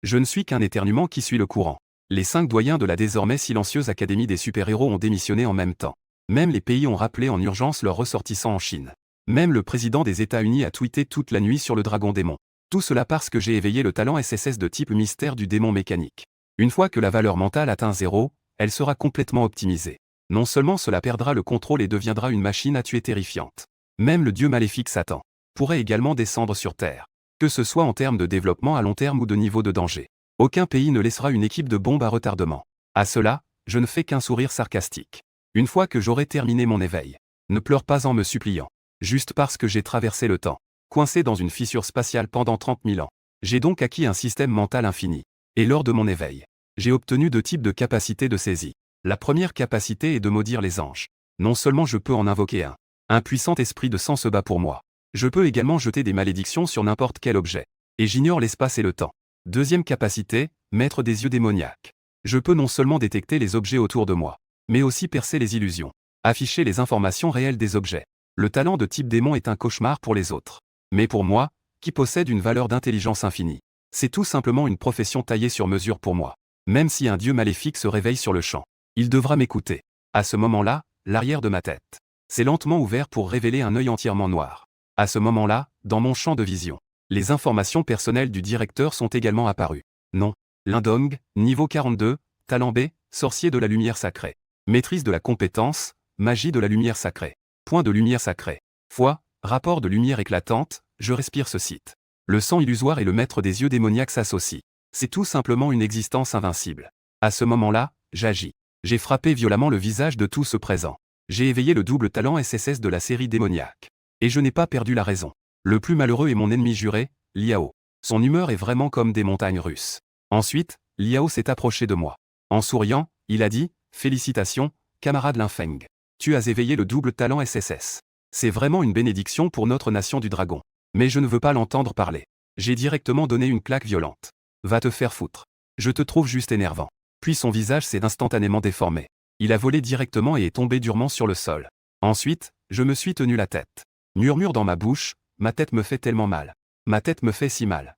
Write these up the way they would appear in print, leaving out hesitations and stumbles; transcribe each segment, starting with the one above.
Je ne suis qu'un éternuement qui suit le courant. Les 5 doyens de la désormais silencieuse Académie des super-héros ont démissionné en même temps. Même les pays ont rappelé en urgence leurs ressortissants en Chine. Même le président des États-Unis a tweeté toute la nuit sur le dragon démon. Tout cela parce que j'ai éveillé le talent SSS de type mystère du démon mécanique. Une fois que la valeur mentale atteint 0, elle sera complètement optimisée. Non seulement cela perdra le contrôle et deviendra une machine à tuer terrifiante. Même le dieu maléfique Satan pourrait également descendre sur Terre. Que ce soit en termes de développement à long terme ou de niveau de danger. Aucun pays ne laissera une équipe de bombes à retardement. À cela, je ne fais qu'un sourire sarcastique. Une fois que j'aurai terminé mon éveil, ne pleure pas en me suppliant. Juste parce que j'ai traversé le temps, coincé dans une fissure spatiale pendant 30 000 ans. J'ai donc acquis un système mental infini. Et lors de mon éveil, j'ai obtenu 2 types de capacités de saisie. La première capacité est de maudire les anges. Non seulement je peux en invoquer un puissant esprit de sang se bat pour moi. Je peux également jeter des malédictions sur n'importe quel objet. Et j'ignore l'espace et le temps. Deuxième capacité, mettre des yeux démoniaques. Je peux non seulement détecter les objets autour de moi, mais aussi percer les illusions. Afficher les informations réelles des objets. Le talent de type démon est un cauchemar pour les autres. Mais pour moi, qui possède une valeur d'intelligence infinie, c'est tout simplement une profession taillée sur mesure pour moi. Même si un dieu maléfique se réveille sur le champ, il devra m'écouter. À ce moment-là, l'arrière de ma tête s'est lentement ouvert pour révéler un œil entièrement noir. À ce moment-là, dans mon champ de vision, les informations personnelles du directeur sont également apparues. Nom, Lindong, niveau 42, talent B, sorcier de la lumière sacrée. Maîtrise de la compétence, magie de la lumière sacrée. Point de lumière sacrée. Foi, rapport de lumière éclatante, je respire ce site. Le sang illusoire et le maître des yeux démoniaques s'associent. C'est tout simplement une existence invincible. À ce moment-là, j'agis. J'ai frappé violemment le visage de tout ce présent. J'ai éveillé le double talent SSS de la série démoniaque. Et je n'ai pas perdu la raison. Le plus malheureux est mon ennemi juré, Liao. Son humeur est vraiment comme des montagnes russes. Ensuite, Liao s'est approché de moi. En souriant, il a dit « Félicitations, camarade Linfeng. Tu as éveillé le double talent SSS. C'est vraiment une bénédiction pour notre nation du dragon. Mais je ne veux pas l'entendre parler. » J'ai directement donné une claque violente. « Va te faire foutre. Je te trouve juste énervant. » Puis son visage s'est instantanément déformé. Il a volé directement et est tombé durement sur le sol. Ensuite, je me suis tenu la tête. Murmure dans ma bouche, ma tête me fait tellement mal. Ma tête me fait si mal.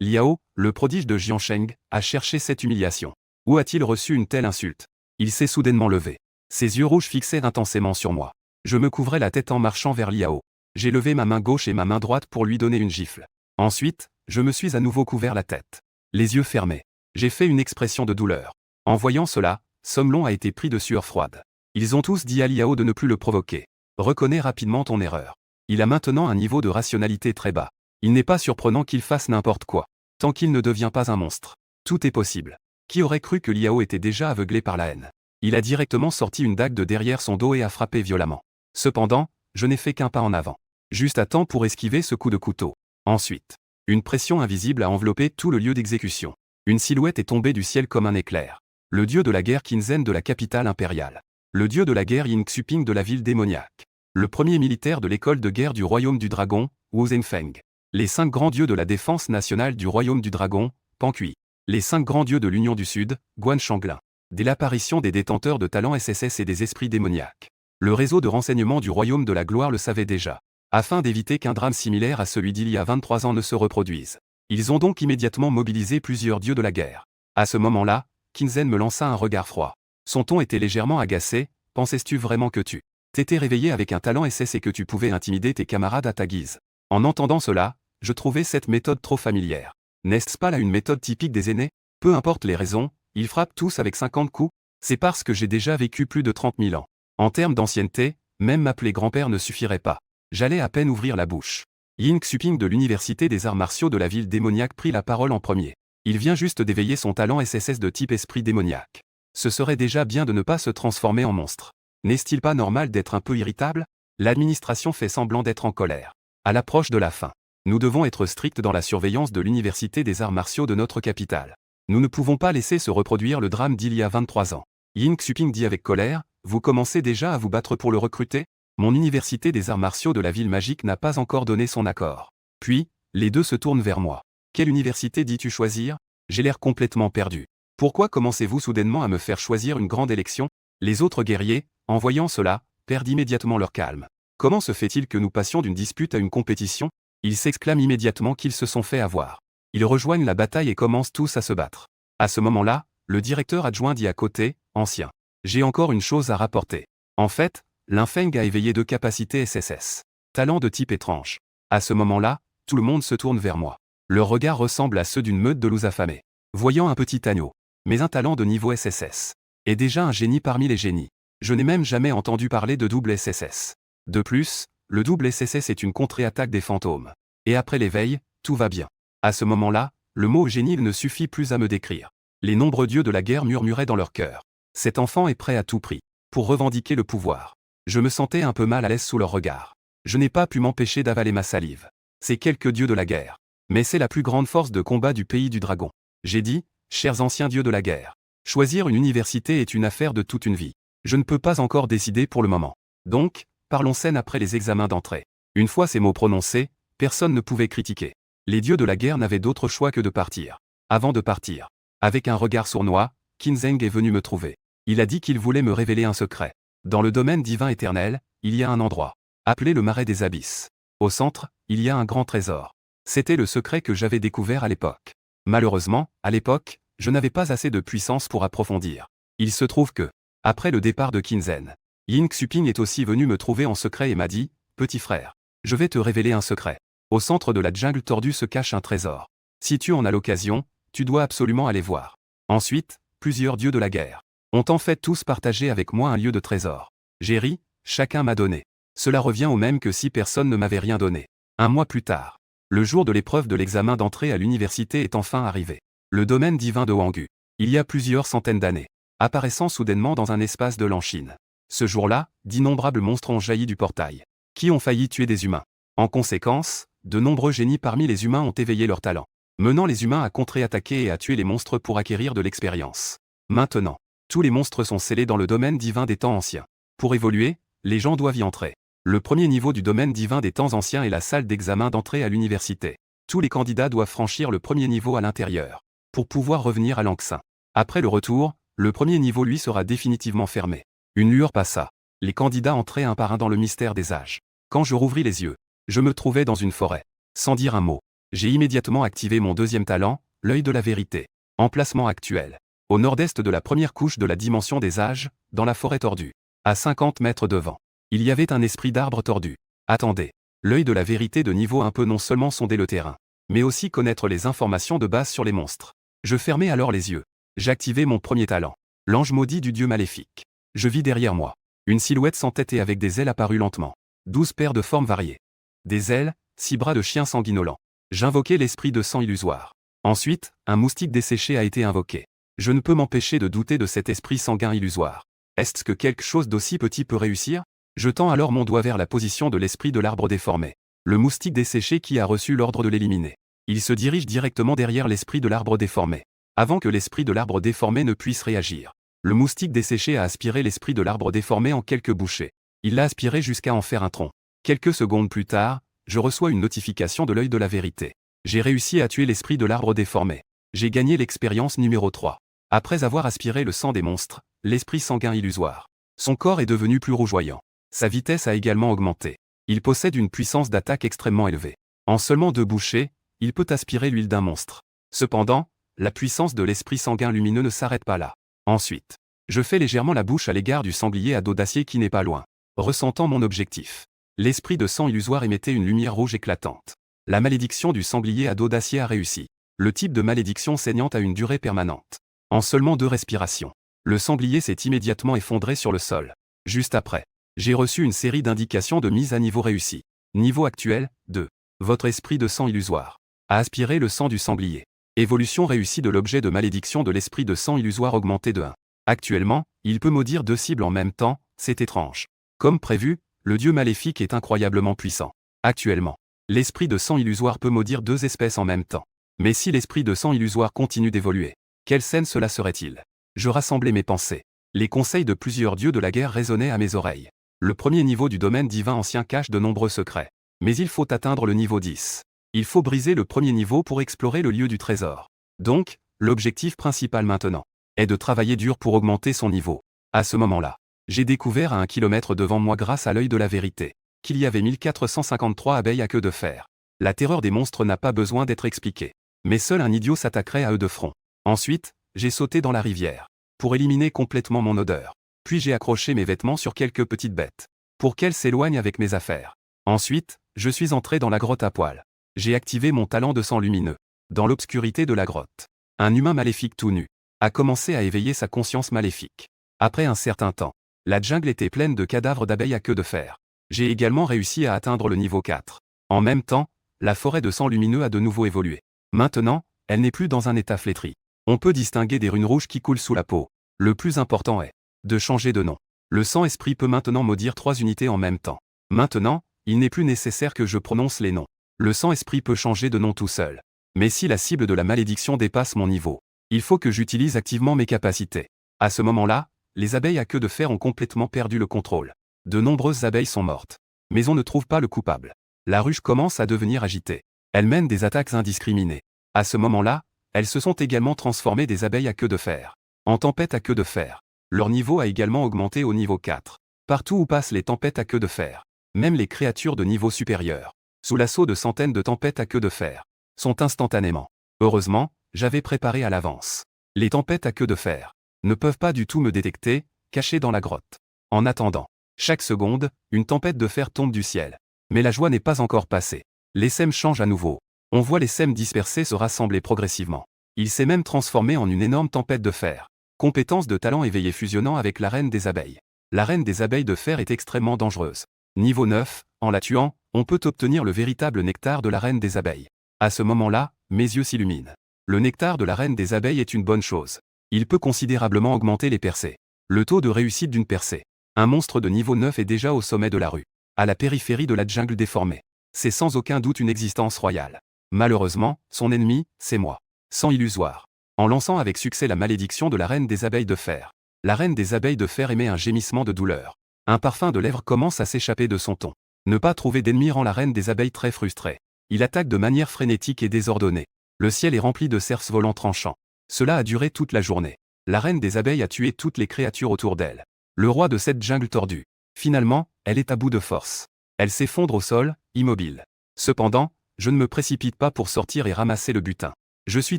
Liao, le prodige de Jiansheng, a cherché cette humiliation. Où a-t-il reçu une telle insulte? Il s'est soudainement levé. Ses yeux rouges fixaient intensément sur moi. Je me couvrais la tête en marchant vers Liao. J'ai levé ma main gauche et ma main droite pour lui donner une gifle. Ensuite, je me suis à nouveau couvert la tête. Les yeux fermés. J'ai fait une expression de douleur. En voyant cela, Somlon a été pris de sueur froide. Ils ont tous dit à Liao de ne plus le provoquer. Reconnais rapidement ton erreur. Il a maintenant un niveau de rationalité très bas. Il n'est pas surprenant qu'il fasse n'importe quoi. Tant qu'il ne devient pas un monstre. Tout est possible. Qui aurait cru que Liao était déjà aveuglé par la haine? Il a directement sorti une dague de derrière son dos et a frappé violemment. Cependant, je n'ai fait qu'un pas en avant. Juste à temps pour esquiver ce coup de couteau. Ensuite, une pression invisible a enveloppé tout le lieu d'exécution. Une silhouette est tombée du ciel comme un éclair. Le dieu de la guerre Qinzhen de la capitale impériale. Le dieu de la guerre Yin Xuping de la ville démoniaque. Le premier militaire de l'école de guerre du royaume du dragon, Wu Zhenfeng. Les 5 grands dieux de la défense nationale du royaume du dragon, Pan Kui. Les 5 grands dieux de l'Union du Sud, Guan Shanglin. Dès l'apparition des détenteurs de talents SSS et des esprits démoniaques. Le réseau de renseignement du royaume de la gloire le savait déjà. Afin d'éviter qu'un drame similaire à celui d'il y a 23 ans ne se reproduise. Ils ont donc immédiatement mobilisé plusieurs dieux de la guerre. À ce moment-là, Qinzhen me lança un regard froid. Son ton était légèrement agacé. Pensais-tu vraiment que tu t'étais réveillé avec un talent SS et que tu pouvais intimider tes camarades à ta guise? En entendant cela, je trouvais cette méthode trop familière. N'est-ce pas là une méthode typique des aînés? Peu importe les raisons, ils frappent tous avec 50 coups. C'est parce que j'ai déjà vécu plus de 30 000 ans. En termes d'ancienneté, même m'appeler grand-père ne suffirait pas. J'allais à peine ouvrir la bouche. Yin Xuping de l'Université des arts martiaux de la ville démoniaque prit la parole en premier. Il vient juste d'éveiller son talent SSS de type esprit démoniaque. Ce serait déjà bien de ne pas se transformer en monstre. N'est-il pas normal d'être un peu irritable? L'administration fait semblant d'être en colère. À l'approche de la fin, nous devons être stricts dans la surveillance de l'Université des arts martiaux de notre capitale. Nous ne pouvons pas laisser se reproduire le drame d'il y a 23 ans. Yin Xuping dit avec colère, vous commencez déjà à vous battre pour le recruter? Mon université des arts martiaux de la ville magique n'a pas encore donné son accord. Puis, les deux se tournent vers moi. Quelle université dis-tu choisir? J'ai l'air complètement perdu. Pourquoi commencez-vous soudainement à me faire choisir une grande élection? Les autres guerriers, en voyant cela, perdent immédiatement leur calme. Comment se fait-il que nous passions d'une dispute à une compétition? Ils s'exclament immédiatement qu'ils se sont fait avoir. Ils rejoignent la bataille et commencent tous à se battre. À ce moment-là, le directeur adjoint dit à côté, ancien. J'ai encore une chose à rapporter. En fait, Linfeng a éveillé 2 capacités SSS. Talent de type étrange. À ce moment-là, tout le monde se tourne vers moi. Leur regard ressemble à ceux d'une meute de loups affamés. Voyant un petit agneau. Mais un talent de niveau SSS. Et déjà un génie parmi les génies. Je n'ai même jamais entendu parler de double SSS. De plus, le double SSS est une contre-attaque des fantômes. Et après l'éveil, tout va bien. À ce moment-là, le mot génie ne suffit plus à me décrire. Les nombreux dieux de la guerre murmuraient dans leur cœur. Cet enfant est prêt à tout prix. Pour revendiquer le pouvoir. Je me sentais un peu mal à l'aise sous leur regard. Je n'ai pas pu m'empêcher d'avaler ma salive. C'est quelques dieux de la guerre. Mais c'est la plus grande force de combat du pays du dragon. J'ai dit, chers anciens dieux de la guerre. Choisir une université est une affaire de toute une vie. Je ne peux pas encore décider pour le moment. Donc, parlons scène après les examens d'entrée. Une fois ces mots prononcés, personne ne pouvait critiquer. Les dieux de la guerre n'avaient d'autre choix que de partir. Avant de partir, avec un regard sournois, Qin Zheng est venu me trouver. Il a dit qu'il voulait me révéler un secret. Dans le domaine divin éternel, il y a un endroit, appelé le Marais des Abysses. Au centre, il y a un grand trésor. C'était le secret que j'avais découvert à l'époque. Malheureusement, à l'époque, je n'avais pas assez de puissance pour approfondir. Il se trouve que, après le départ de Qin Zhen, Yin Xuping est aussi venu me trouver en secret et m'a dit, « Petit frère, je vais te révéler un secret. Au centre de la jungle tordue se cache un trésor. Si tu en as l'occasion, tu dois absolument aller voir. » Ensuite, plusieurs dieux de la guerre ont en fait tous partagé avec moi un lieu de trésor. J'ai ri, chacun m'a donné. Cela revient au même que si personne ne m'avait rien donné. Un mois plus tard, le jour de l'épreuve de l'examen d'entrée à l'université est enfin arrivé. Le domaine divin de Wangu, il y a plusieurs centaines d'années, apparaissant soudainement dans un espace de l'Anchine. Ce jour-là, d'innombrables monstres ont jailli du portail, qui ont failli tuer des humains. En conséquence, de nombreux génies parmi les humains ont éveillé leur talent, menant les humains à contre-attaquer et à tuer les monstres pour acquérir de l'expérience. Maintenant, tous les monstres sont scellés dans le domaine divin des temps anciens. Pour évoluer, les gens doivent y entrer. Le premier niveau du domaine divin des temps anciens est la salle d'examen d'entrée à l'université. Tous les candidats doivent franchir le premier niveau à l'intérieur, pour pouvoir revenir à l'Anxin. Après le retour, le premier niveau lui sera définitivement fermé. Une lueur passa. Les candidats entraient un par un dans le mystère des âges. Quand je rouvris les yeux, je me trouvais dans une forêt. Sans dire un mot, j'ai immédiatement activé mon deuxième talent, l'œil de la vérité. Emplacement actuel. Au nord-est de la première couche de la dimension des âges, dans la forêt tordue. À 50 mètres devant, il y avait un esprit d'arbre tordu. Attendez. L'œil de la vérité de niveau 1 peut non seulement sonder le terrain, mais aussi connaître les informations de base sur les monstres. Je fermai alors les yeux. J'activai mon premier talent. L'ange maudit du dieu maléfique. Je vis derrière moi. Une silhouette sans tête et avec des ailes apparut lentement. 12 paires de formes variées. Des ailes, 6 bras de chien sanguinolent. J'invoquai l'esprit de sang illusoire. Ensuite, un moustique desséché a été invoqué. Je ne peux m'empêcher de douter de cet esprit sanguin illusoire. Est-ce que quelque chose d'aussi petit peut réussir? Je tends alors mon doigt vers la position de l'esprit de l'arbre déformé. Le moustique desséché qui a reçu l'ordre de l'éliminer. Il se dirige directement derrière l'esprit de l'arbre déformé. Avant que l'esprit de l'arbre déformé ne puisse réagir, le moustique desséché a aspiré l'esprit de l'arbre déformé en quelques bouchées. Il l'a aspiré jusqu'à en faire un tronc. Quelques secondes plus tard, je reçois une notification de l'œil de la vérité. J'ai réussi à tuer l'esprit de l'arbre déformé. J'ai gagné l'expérience numéro 3. Après avoir aspiré le sang des monstres, l'esprit sanguin illusoire. Son corps est devenu plus rougeoyant. Sa vitesse a également augmenté. Il possède une puissance d'attaque extrêmement élevée. En seulement 2 bouchées, il peut aspirer l'huile d'un monstre. Cependant, la puissance de l'esprit sanguin lumineux ne s'arrête pas là. Ensuite, je fais légèrement la bouche à l'égard du sanglier à dos d'acier qui n'est pas loin. Ressentant mon objectif. L'esprit de sang illusoire émettait une lumière rouge éclatante. La malédiction du sanglier à dos d'acier a réussi. Le type de malédiction saignante a une durée permanente. En seulement 2 respirations, le sanglier s'est immédiatement effondré sur le sol. Juste après, j'ai reçu une série d'indications de mise à niveau réussi. Niveau actuel, 2. Votre esprit de sang illusoire a aspiré le sang du sanglier. Évolution réussie de l'objet de malédiction de l'esprit de sang illusoire augmenté de 1. Actuellement, il peut maudire 2 cibles en même temps, c'est étrange. Comme prévu, le dieu maléfique est incroyablement puissant. Actuellement, l'esprit de sang illusoire peut maudire 2 espèces en même temps. Mais si l'esprit de sang illusoire continue d'évoluer, quelle scène cela serait-il? Je rassemblais mes pensées. Les conseils de plusieurs dieux de la guerre résonnaient à mes oreilles. Le premier niveau du domaine divin ancien cache de nombreux secrets. Mais il faut atteindre le niveau 10. Il faut briser le premier niveau pour explorer le lieu du trésor. Donc, l'objectif principal maintenant est de travailler dur pour augmenter son niveau. À ce moment-là, j'ai découvert à 1 kilomètre devant moi grâce à l'œil de la vérité, qu'il y avait 1453 abeilles à queue de fer. La terreur des monstres n'a pas besoin d'être expliquée. Mais seul un idiot s'attaquerait à eux de front. Ensuite, j'ai sauté dans la rivière. Pour éliminer complètement mon odeur. Puis j'ai accroché mes vêtements sur quelques petites bêtes. Pour qu'elles s'éloignent avec mes affaires. Ensuite, je suis entré dans la grotte à poil. J'ai activé mon talent de sang lumineux. Dans l'obscurité de la grotte. Un humain maléfique tout nu. A commencé à éveiller sa conscience maléfique. Après un certain temps. La jungle était pleine de cadavres d'abeilles à queue de fer. J'ai également réussi à atteindre le niveau 4. En même temps, la forêt de sang lumineux a de nouveau évolué. Maintenant, elle n'est plus dans un état flétri. On peut distinguer des runes rouges qui coulent sous la peau. Le plus important est de changer de nom. Le sang-esprit peut maintenant maudire 3 unités en même temps. Maintenant, il n'est plus nécessaire que je prononce les noms. Le sang-esprit peut changer de nom tout seul. Mais si la cible de la malédiction dépasse mon niveau, il faut que j'utilise activement mes capacités. À ce moment-là, les abeilles à queue de fer ont complètement perdu le contrôle. De nombreuses abeilles sont mortes. Mais on ne trouve pas le coupable. La ruche commence à devenir agitée. Elle mène des attaques indiscriminées. À ce moment-là, elles se sont également transformées des abeilles à queue de fer en tempêtes à queue de fer. Leur niveau a également augmenté au niveau 4. Partout où passent les tempêtes à queue de fer, même les créatures de niveau supérieur, sous l'assaut de centaines de tempêtes à queue de fer, sont instantanément. Heureusement, j'avais préparé à l'avance. Les tempêtes à queue de fer ne peuvent pas du tout me détecter, cachées dans la grotte. En attendant, chaque seconde, une tempête de fer tombe du ciel. Mais la joie n'est pas encore passée. Les sèmes changent à nouveau. On voit les sèmes dispersés se rassembler progressivement. Il s'est même transformé en une énorme tempête de fer. Compétence de talent éveillé fusionnant avec la reine des abeilles. La reine des abeilles de fer est extrêmement dangereuse. Niveau 9, en la tuant, on peut obtenir le véritable nectar de la reine des abeilles. À ce moment-là, mes yeux s'illuminent. Le nectar de la reine des abeilles est une bonne chose. Il peut considérablement augmenter les percées. Le taux de réussite d'une percée. Un monstre de niveau 9 est déjà au sommet de la rue. À la périphérie de la jungle déformée. C'est sans aucun doute une existence royale. Malheureusement, son ennemi, c'est moi. Sans illusoire. En lançant avec succès la malédiction de la reine des abeilles de fer. La reine des abeilles de fer émet un gémissement de douleur. Un parfum de lèvres commence à s'échapper de son ton. Ne pas trouver d'ennemi rend la reine des abeilles très frustrée. Il attaque de manière frénétique et désordonnée. Le ciel est rempli de cerfs volants tranchants. Cela a duré toute la journée. La reine des abeilles a tué toutes les créatures autour d'elle. Le roi de cette jungle tordue. Finalement, elle est à bout de force. Elle s'effondre au sol, immobile. Cependant, je ne me précipite pas pour sortir et ramasser le butin. Je suis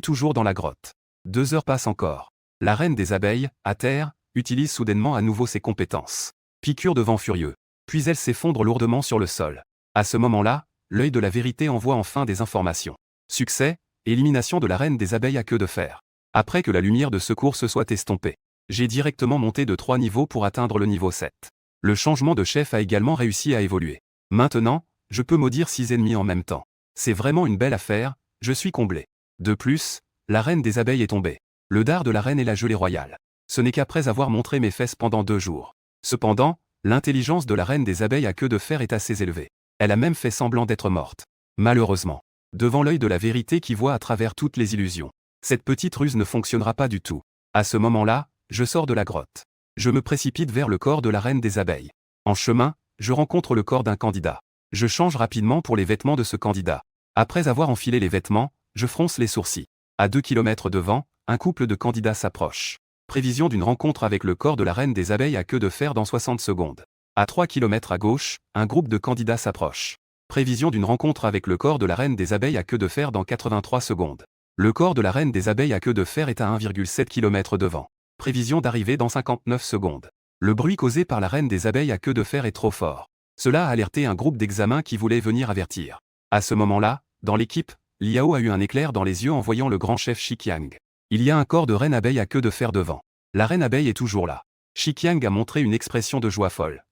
toujours dans la grotte. 2 heures passent encore. La reine des abeilles, à terre, utilise soudainement à nouveau ses compétences. Piqûre de vent furieux. Puis elle s'effondre lourdement sur le sol. À ce moment-là, l'œil de la vérité envoie enfin des informations. Succès, élimination de la reine des abeilles à queue de fer. Après que la lumière de secours se soit estompée, j'ai directement monté de 3 niveaux pour atteindre le niveau 7. Le changement de chef a également réussi à évoluer. Maintenant, je peux maudire 6 ennemis en même temps. C'est vraiment une belle affaire, je suis comblé. De plus, la reine des abeilles est tombée. Le dard de la reine est la gelée royale. Ce n'est qu'après avoir montré mes fesses pendant 2 jours. Cependant, l'intelligence de la reine des abeilles à queue de fer est assez élevée. Elle a même fait semblant d'être morte. Malheureusement. Devant l'œil de la vérité qui voit à travers toutes les illusions. Cette petite ruse ne fonctionnera pas du tout. À ce moment-là, je sors de la grotte. Je me précipite vers le corps de la reine des abeilles. En chemin, je rencontre le corps d'un candidat. Je change rapidement pour les vêtements de ce candidat. Après avoir enfilé les vêtements, je fronce les sourcils. À 2 kilomètres devant, un couple de candidats s'approche. Prévision d'une rencontre avec le corps de la reine des abeilles à queue de fer dans 60 secondes. À 3 kilomètres à gauche, un groupe de candidats s'approche. Prévision d'une rencontre avec le corps de la reine des abeilles à queue de fer dans 83 secondes. Le corps de la reine des abeilles à queue de fer est à 1,7 km devant. Prévision d'arrivée dans 59 secondes. Le bruit causé par la reine des abeilles à queue de fer est trop fort. Cela a alerté un groupe d'examens qui voulait venir avertir. À ce moment-là, dans l'équipe, Liao a eu un éclair dans les yeux en voyant le grand chef Shiqiang. Il y a un corps de reine abeille à queue de fer devant. La reine abeille est toujours là. Shiqiang a montré une expression de joie folle.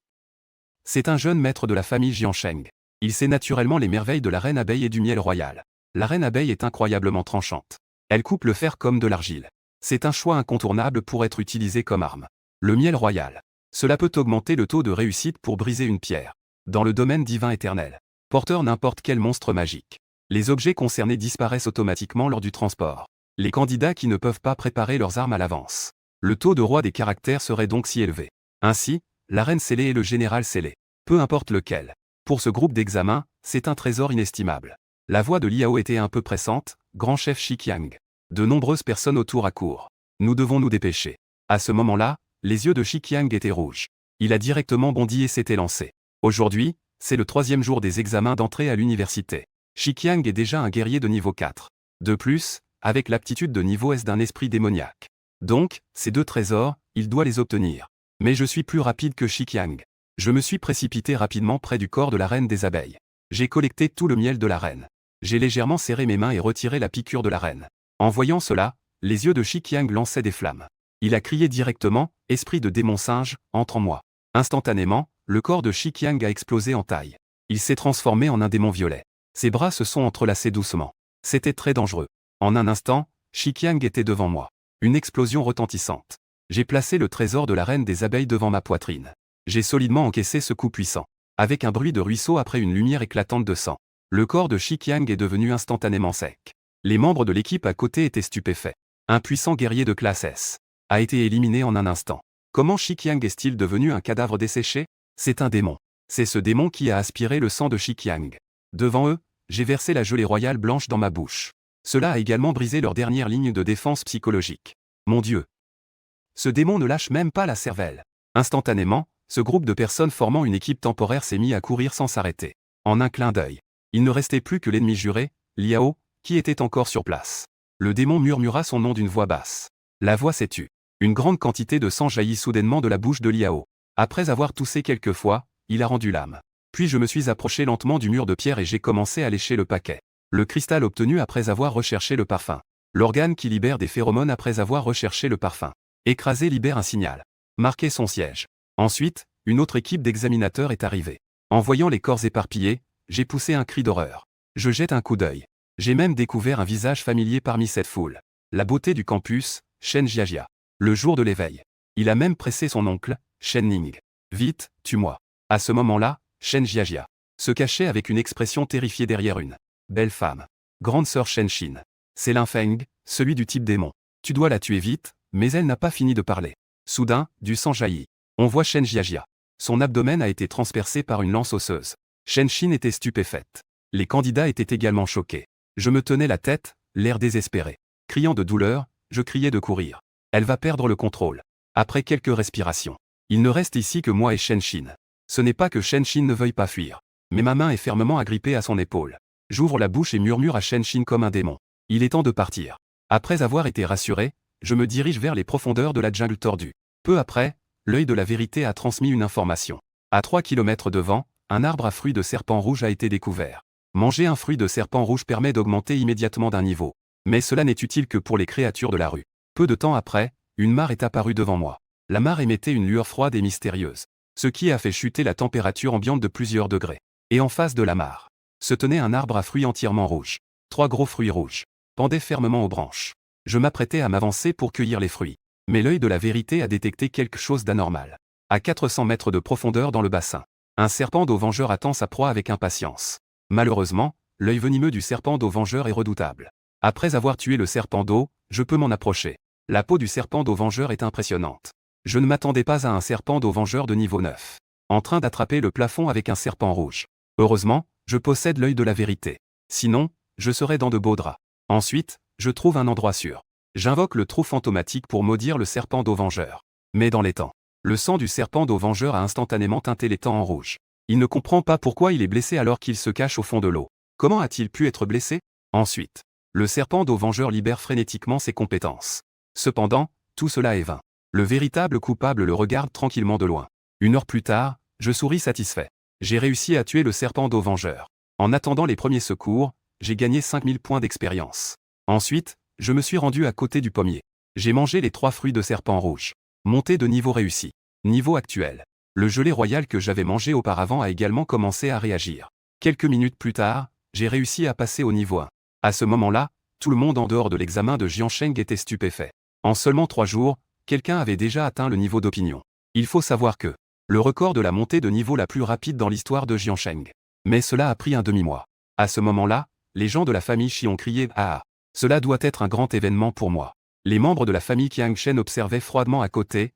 C'est un jeune maître de la famille Jiansheng. Il sait naturellement les merveilles de la reine abeille et du miel royal. La reine abeille est incroyablement tranchante. Elle coupe le fer comme de l'argile. C'est un choix incontournable pour être utilisé comme arme. Le miel royal. Cela peut augmenter le taux de réussite pour briser une pierre. Dans le domaine divin éternel. Porteur n'importe quel monstre magique. Les objets concernés disparaissent automatiquement lors du transport. Les candidats qui ne peuvent pas préparer leurs armes à l'avance. Le taux de roi des caractères serait donc si élevé. Ainsi, la reine scellée et le général scellé. Peu importe lequel. Pour ce groupe d'examen, c'est un trésor inestimable. La voix de Liao était un peu pressante, grand chef Shiqiang. De nombreuses personnes autour accourent. Nous devons nous dépêcher. À ce moment-là, les yeux de Shiqiang étaient rouges. Il a directement bondi et s'était lancé. Aujourd'hui, c'est le 3e jour des examens d'entrée à l'université. Shiqiang est déjà un guerrier de niveau 4. De plus, avec l'aptitude de niveau S d'un esprit démoniaque. Donc, ces 2 trésors, il doit les obtenir. Mais je suis plus rapide que Xiqiang. Je me suis précipité rapidement près du corps de la reine des abeilles. J'ai collecté tout le miel de la reine. J'ai légèrement serré mes mains et retiré la piqûre de la reine. En voyant cela, les yeux de Xiqiang lançaient des flammes. Il a crié directement, « Esprit de démon singe, entre en moi ». Instantanément, le corps de Xiqiang a explosé en taille. Il s'est transformé en un démon violet. Ses bras se sont entrelacés doucement. C'était très dangereux. En un instant, Xiqiang était devant moi. Une explosion retentissante. J'ai placé le trésor de la reine des abeilles devant ma poitrine. J'ai solidement encaissé ce coup puissant. Avec un bruit de ruisseau après une lumière éclatante de sang, le corps de Xiqiang est devenu instantanément sec. Les membres de l'équipe à côté étaient stupéfaits. Un puissant guerrier de classe S a été éliminé en un instant. Comment Xiqiang est-il devenu un cadavre desséché? C'est un démon. C'est ce démon qui a aspiré le sang de Xiqiang. Devant eux, j'ai versé la gelée royale blanche dans ma bouche. Cela a également brisé leur dernière ligne de défense psychologique. Mon Dieu! Ce démon ne lâche même pas la cervelle. Instantanément, ce groupe de personnes formant une équipe temporaire s'est mis à courir sans s'arrêter. En un clin d'œil. Il ne restait plus que l'ennemi juré, Liao, qui était encore sur place. Le démon murmura son nom d'une voix basse. La voix s'est tue. Une grande quantité de sang jaillit soudainement de la bouche de Liao. Après avoir toussé quelques fois, il a rendu l'âme. Puis je me suis approché lentement du mur de pierre et j'ai commencé à lécher le paquet. Le cristal obtenu après avoir recherché le parfum. L'organe qui libère des phéromones après avoir recherché le parfum. Écrasé libère un signal. Marquer son siège. Ensuite, une autre équipe d'examinateurs est arrivée. En voyant les corps éparpillés, j'ai poussé un cri d'horreur. Je jette un coup d'œil. J'ai même découvert un visage familier parmi cette foule. La beauté du campus, Shen Jiajia. Le jour de l'éveil. Il a même pressé son oncle, Shen Ning. Vite, tue-moi. À ce moment-là, Shen Jiajia se cachait avec une expression terrifiée derrière une belle femme. Grande sœur Shen Xin. C'est Lin Feng, celui du type démon. Tu dois la tuer vite, mais elle n'a pas fini de parler. Soudain, du sang jaillit. On voit Shen Jiajia. Son abdomen a été transpercé par une lance osseuse. Shen Xin était stupéfaite. Les candidats étaient également choqués. Je me tenais la tête, l'air désespéré. Criant de douleur, je criais de courir. Elle va perdre le contrôle. Après quelques respirations. Il ne reste ici que moi et Shen Xin. Ce n'est pas que Shen Xin ne veuille pas fuir. Mais ma main est fermement agrippée à son épaule. J'ouvre la bouche et murmure à Shen Xin comme un démon. Il est temps de partir. Après avoir été rassuré, je me dirige vers les profondeurs de la jungle tordue. Peu après, l'œil de la vérité a transmis une information. À 3 km devant, un arbre à fruits de serpent rouge a été découvert. Manger un fruit de serpent rouge permet d'augmenter immédiatement d'un niveau. Mais cela n'est utile que pour les créatures de la rue. Peu de temps après, une mare est apparue devant moi. La mare émettait une lueur froide et mystérieuse. Ce qui a fait chuter la température ambiante de plusieurs degrés. Et en face de la mare, se tenait un arbre à fruits entièrement rouge. 3 gros fruits rouges pendaient fermement aux branches. Je m'apprêtais à m'avancer pour cueillir les fruits. Mais l'œil de la vérité a détecté quelque chose d'anormal. À 400 mètres de profondeur dans le bassin, un serpent d'eau vengeur attend sa proie avec impatience. Malheureusement, l'œil venimeux du serpent d'eau vengeur est redoutable. Après avoir tué le serpent d'eau, je peux m'en approcher. La peau du serpent d'eau vengeur est impressionnante. Je ne m'attendais pas à un serpent d'eau vengeur de niveau 9. En train d'attraper le plafond avec un serpent rouge. Heureusement, je possède l'œil de la vérité. Sinon, je serais dans de beaux draps. Ensuite, je trouve un endroit sûr. J'invoque le trou fantomatique pour maudire le serpent d'eau vengeur. Mais dans les temps, le sang du serpent d'eau vengeur a instantanément teinté les temps en rouge. Il ne comprend pas pourquoi il est blessé alors qu'il se cache au fond de l'eau. Comment a-t-il pu être blessé? Ensuite, le serpent d'eau vengeur libère frénétiquement ses compétences. Cependant, tout cela est vain. Le véritable coupable le regarde tranquillement de loin. 1 heure plus tard, je souris satisfait. J'ai réussi à tuer le serpent d'eau vengeur. En attendant les premiers secours, j'ai gagné 5000 points d'expérience. Ensuite, je me suis rendu à côté du pommier. J'ai mangé les 3 fruits de serpent rouge. Montée de niveau réussi. Niveau actuel. Le gelé royal que j'avais mangé auparavant a également commencé à réagir. Quelques minutes plus tard, j'ai réussi à passer au niveau 1. À ce moment-là, tout le monde en dehors de l'examen de Jiansheng était stupéfait. En seulement 3 jours, quelqu'un avait déjà atteint le niveau d'opinion. Il faut savoir que le record de la montée de niveau la plus rapide dans l'histoire de Jiansheng. Mais cela a pris un demi-mois. À ce moment-là, les gens de la famille Shi ont crié « Ah ! Cela doit être un grand événement pour moi ». Les membres de la famille Qiang Shen observaient froidement à côté.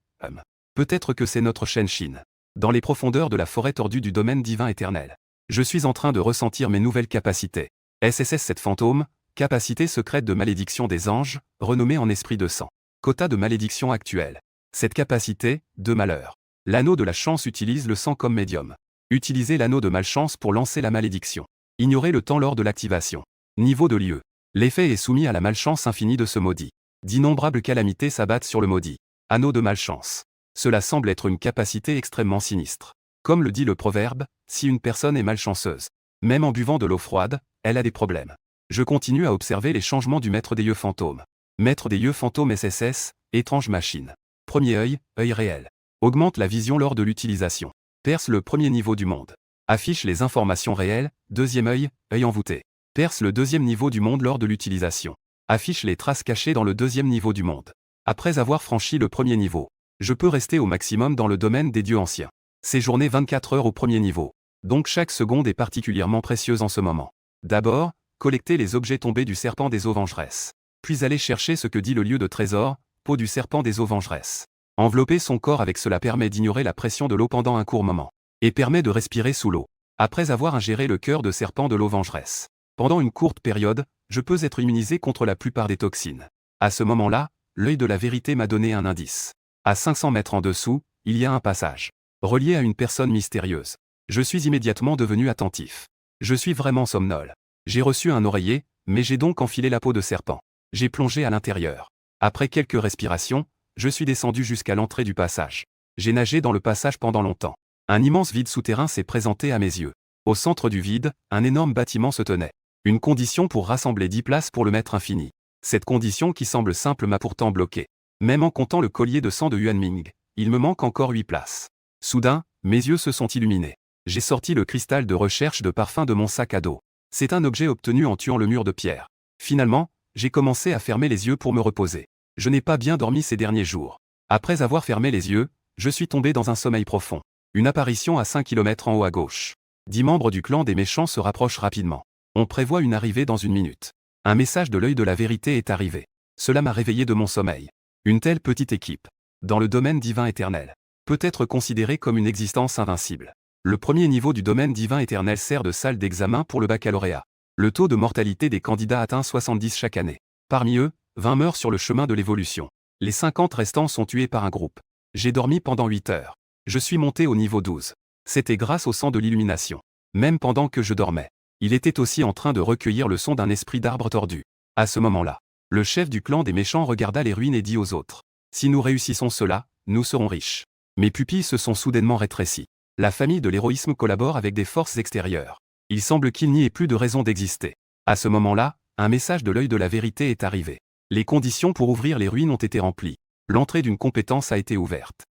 Peut-être que c'est notre Shen Xin. Dans les profondeurs de la forêt tordue du domaine divin éternel. Je suis en train de ressentir mes nouvelles capacités. SSS 7 fantôme, capacité secrète de malédiction des anges, renommée en esprit de sang. Quota de malédiction actuel. Cette capacité, de malheur. L'anneau de la chance utilise le sang comme médium. Utilisez l'anneau de malchance pour lancer la malédiction. Ignorez le temps lors de l'activation. Niveau de lieu. L'effet est soumis à la malchance infinie de ce maudit. D'innombrables calamités s'abattent sur le maudit. Anneau de malchance. Cela semble être une capacité extrêmement sinistre. Comme le dit le proverbe, si une personne est malchanceuse, même en buvant de l'eau froide, elle a des problèmes. Je continue à observer les changements du maître des yeux fantômes. Maître des yeux fantômes SSS, étrange machine. Premier œil, œil réel. Augmente la vision lors de l'utilisation. Perce le premier niveau du monde. Affiche les informations réelles, deuxième œil, œil envoûté. Perce le deuxième niveau du monde lors de l'utilisation. Affiche les traces cachées dans le deuxième niveau du monde. Après avoir franchi le premier niveau, je peux rester au maximum dans le domaine des dieux anciens. Séjourner 24 heures au premier niveau. Donc chaque seconde est particulièrement précieuse en ce moment. D'abord, collecter les objets tombés du serpent des eaux vengeresses. Puis aller chercher ce que dit le lieu de trésor, peau du serpent des eaux vengeresses. Envelopper son corps avec cela permet d'ignorer la pression de l'eau pendant un court moment. Et permet de respirer sous l'eau. Après avoir ingéré le cœur de serpent de l'eau vengeresse. Pendant une courte période, je peux être immunisé contre la plupart des toxines. À ce moment-là, l'œil de la vérité m'a donné un indice. À 500 mètres en dessous, il y a un passage. Relié à une personne mystérieuse. Je suis immédiatement devenu attentif. Je suis vraiment somnole. J'ai reçu un oreiller, mais j'ai donc enfilé la peau de serpent. J'ai plongé à l'intérieur. Après quelques respirations, je suis descendu jusqu'à l'entrée du passage. J'ai nagé dans le passage pendant longtemps. Un immense vide souterrain s'est présenté à mes yeux. Au centre du vide, un énorme bâtiment se tenait. Une condition pour rassembler 10 places pour le maître infini. Cette condition qui semble simple m'a pourtant bloqué. Même en comptant le collier de sang de Yuan Ming, il me manque encore 8 places. Soudain, mes yeux se sont illuminés. J'ai sorti le cristal de recherche de parfum de mon sac à dos. C'est un objet obtenu en tuant le mur de pierre. Finalement, j'ai commencé à fermer les yeux pour me reposer. Je n'ai pas bien dormi ces derniers jours. Après avoir fermé les yeux, je suis tombé dans un sommeil profond. Une apparition à 5 km en haut à gauche. 10 membres du clan des méchants se rapprochent rapidement. On prévoit une arrivée dans une minute. Un message de l'œil de la vérité est arrivé. Cela m'a réveillé de mon sommeil. Une telle petite équipe, dans le domaine divin éternel, peut être considérée comme une existence invincible. Le premier niveau du domaine divin éternel sert de salle d'examen pour le baccalauréat. Le taux de mortalité des candidats atteint 70 chaque année. Parmi eux, 20 meurent sur le chemin de l'évolution. Les 50 restants sont tués par un groupe. J'ai dormi pendant 8 heures. Je suis monté au niveau 12. C'était grâce au sang de l'illumination. Même pendant que je dormais, il était aussi en train de recueillir le son d'un esprit d'arbre tordu. À ce moment-là, le chef du clan des méchants regarda les ruines et dit aux autres. Si nous réussissons cela, nous serons riches. Mes pupilles se sont soudainement rétrécies. La famille de l'héroïsme collabore avec des forces extérieures. Il semble qu'il n'y ait plus de raison d'exister. À ce moment-là, un message de l'œil de la vérité est arrivé. Les conditions pour ouvrir les ruines ont été remplies. L'entrée d'une compétence a été ouverte.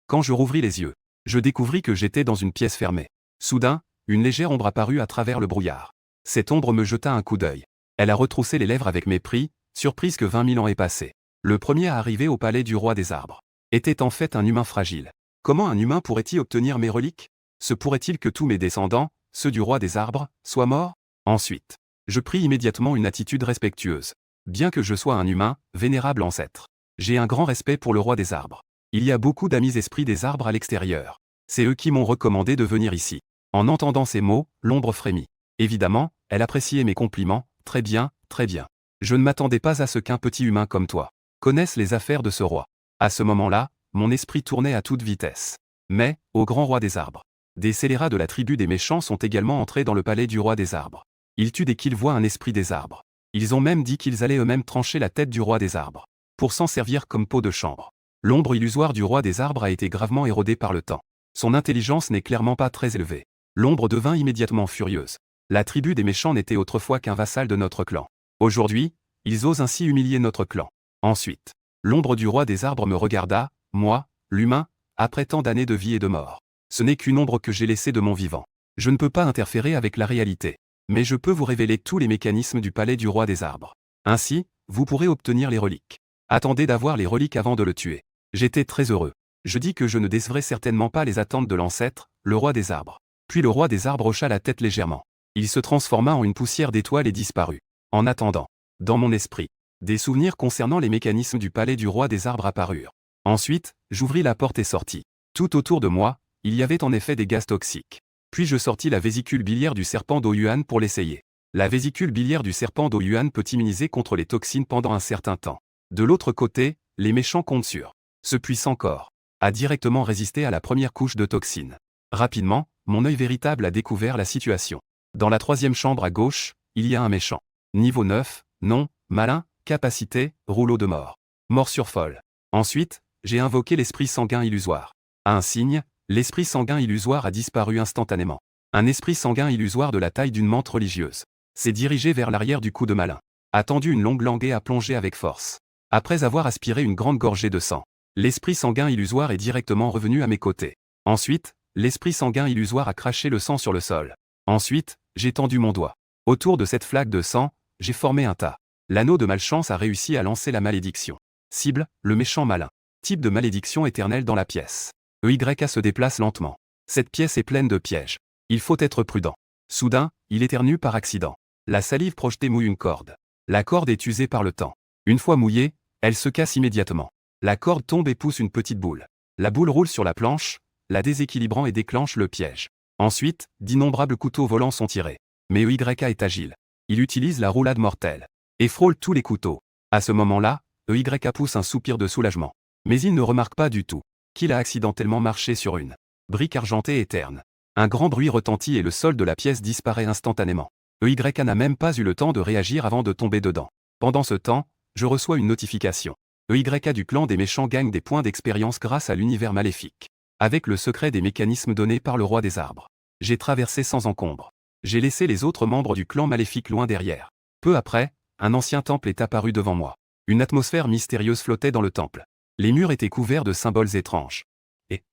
Quand je rouvris les yeux, je découvris que j'étais dans une pièce fermée. Soudain, une légère ombre apparut à travers le brouillard. Cette ombre me jeta un coup d'œil. Elle a retroussé les lèvres avec mépris, surprise que 20 000 ans aient passé. Le premier à arriver au palais du roi des arbres était en fait un humain fragile. Comment un humain pourrait-il obtenir mes reliques? Se pourrait-il que tous mes descendants, ceux du roi des arbres, soient morts? Ensuite, je pris immédiatement une attitude respectueuse. Bien que je sois un humain, vénérable ancêtre, j'ai un grand respect pour le roi des arbres. Il y a beaucoup d'amis esprits des arbres à l'extérieur. C'est eux qui m'ont recommandé de venir ici. En entendant ces mots, l'ombre frémit. Évidemment, elle appréciait mes compliments. Très bien, très bien. Je ne m'attendais pas à ce qu'un petit humain comme toi connaisse les affaires de ce roi. À ce moment-là, mon esprit tournait à toute vitesse. Mais, au grand roi des arbres, des scélérats de la tribu des méchants sont également entrés dans le palais du roi des arbres. Ils tuent dès qu'ils voient un esprit des arbres. Ils ont même dit qu'ils allaient eux-mêmes trancher la tête du roi des arbres, pour s'en servir comme peau de chambre. L'ombre illusoire du roi des arbres a été gravement érodée par le temps. Son intelligence n'est clairement pas très élevée. L'ombre devint immédiatement furieuse. La tribu des méchants n'était autrefois qu'un vassal de notre clan. Aujourd'hui, ils osent ainsi humilier notre clan. Ensuite, l'ombre du roi des arbres me regarda, moi, l'humain, après tant d'années de vie et de mort. Ce n'est qu'une ombre que j'ai laissée de mon vivant. Je ne peux pas interférer avec la réalité. Mais je peux vous révéler tous les mécanismes du palais du roi des arbres. Ainsi, vous pourrez obtenir les reliques. Attendez d'avoir les reliques avant de le tuer. J'étais très heureux. Je dis que je ne décevrai certainement pas les attentes de l'ancêtre, le roi des arbres. Puis le roi des arbres hocha la tête légèrement. Il se transforma en une poussière d'étoiles et disparut. En attendant, dans mon esprit, des souvenirs concernant les mécanismes du palais du roi des arbres apparurent. Ensuite, j'ouvris la porte et sortis. Tout autour de moi, il y avait en effet des gaz toxiques. Puis je sortis la vésicule biliaire du serpent d'Oyuan pour l'essayer. La vésicule biliaire du serpent d'Oyuan peut immuniser contre les toxines pendant un certain temps. De l'autre côté, les méchants comptent sur ce puissant corps a directement résisté à la première couche de toxines. Rapidement, mon œil véritable a découvert la situation. Dans la troisième chambre à gauche, il y a un méchant. Niveau 9, nom, malin, capacité, rouleau de mort. Morsure folle. Ensuite, j'ai invoqué l'esprit sanguin illusoire. À un signe, l'esprit sanguin illusoire a disparu instantanément. Un esprit sanguin illusoire de la taille d'une menthe religieuse s'est dirigé vers l'arrière du cou de malin. A tendu une longue langue et a plongé avec force. Après avoir aspiré une grande gorgée de sang, l'esprit sanguin illusoire est directement revenu à mes côtés. Ensuite, l'esprit sanguin illusoire a craché le sang sur le sol. Ensuite, j'ai tendu mon doigt. Autour de cette flaque de sang, j'ai formé un tas. L'anneau de malchance a réussi à lancer la malédiction. Cible, le méchant malin. Type de malédiction éternelle dans la pièce. EYK se déplace lentement. Cette pièce est pleine de pièges. Il faut être prudent. Soudain, il éternue par accident. La salive projetée mouille une corde. La corde est usée par le temps. Une fois mouillée, elle se casse immédiatement. La corde tombe et pousse une petite boule. La boule roule sur la planche, la déséquilibrant et déclenche le piège. Ensuite, d'innombrables couteaux volants sont tirés. Mais EYK est agile. Il utilise la roulade mortelle et frôle tous les couteaux. À ce moment-là, EYK pousse un soupir de soulagement. Mais il ne remarque pas du tout qu'il a accidentellement marché sur une brique argentée et terne. Un grand bruit retentit et le sol de la pièce disparaît instantanément. EYK n'a même pas eu le temps de réagir avant de tomber dedans. Pendant ce temps, je reçois une notification. EYK du clan des méchants gagne des points d'expérience grâce à l'univers maléfique. Avec le secret des mécanismes donnés par le roi des arbres. J'ai traversé sans encombre. J'ai laissé les autres membres du clan maléfique loin derrière. Peu après, un ancien temple est apparu devant moi. Une atmosphère mystérieuse flottait dans le temple. Les murs étaient couverts de symboles étranges. Et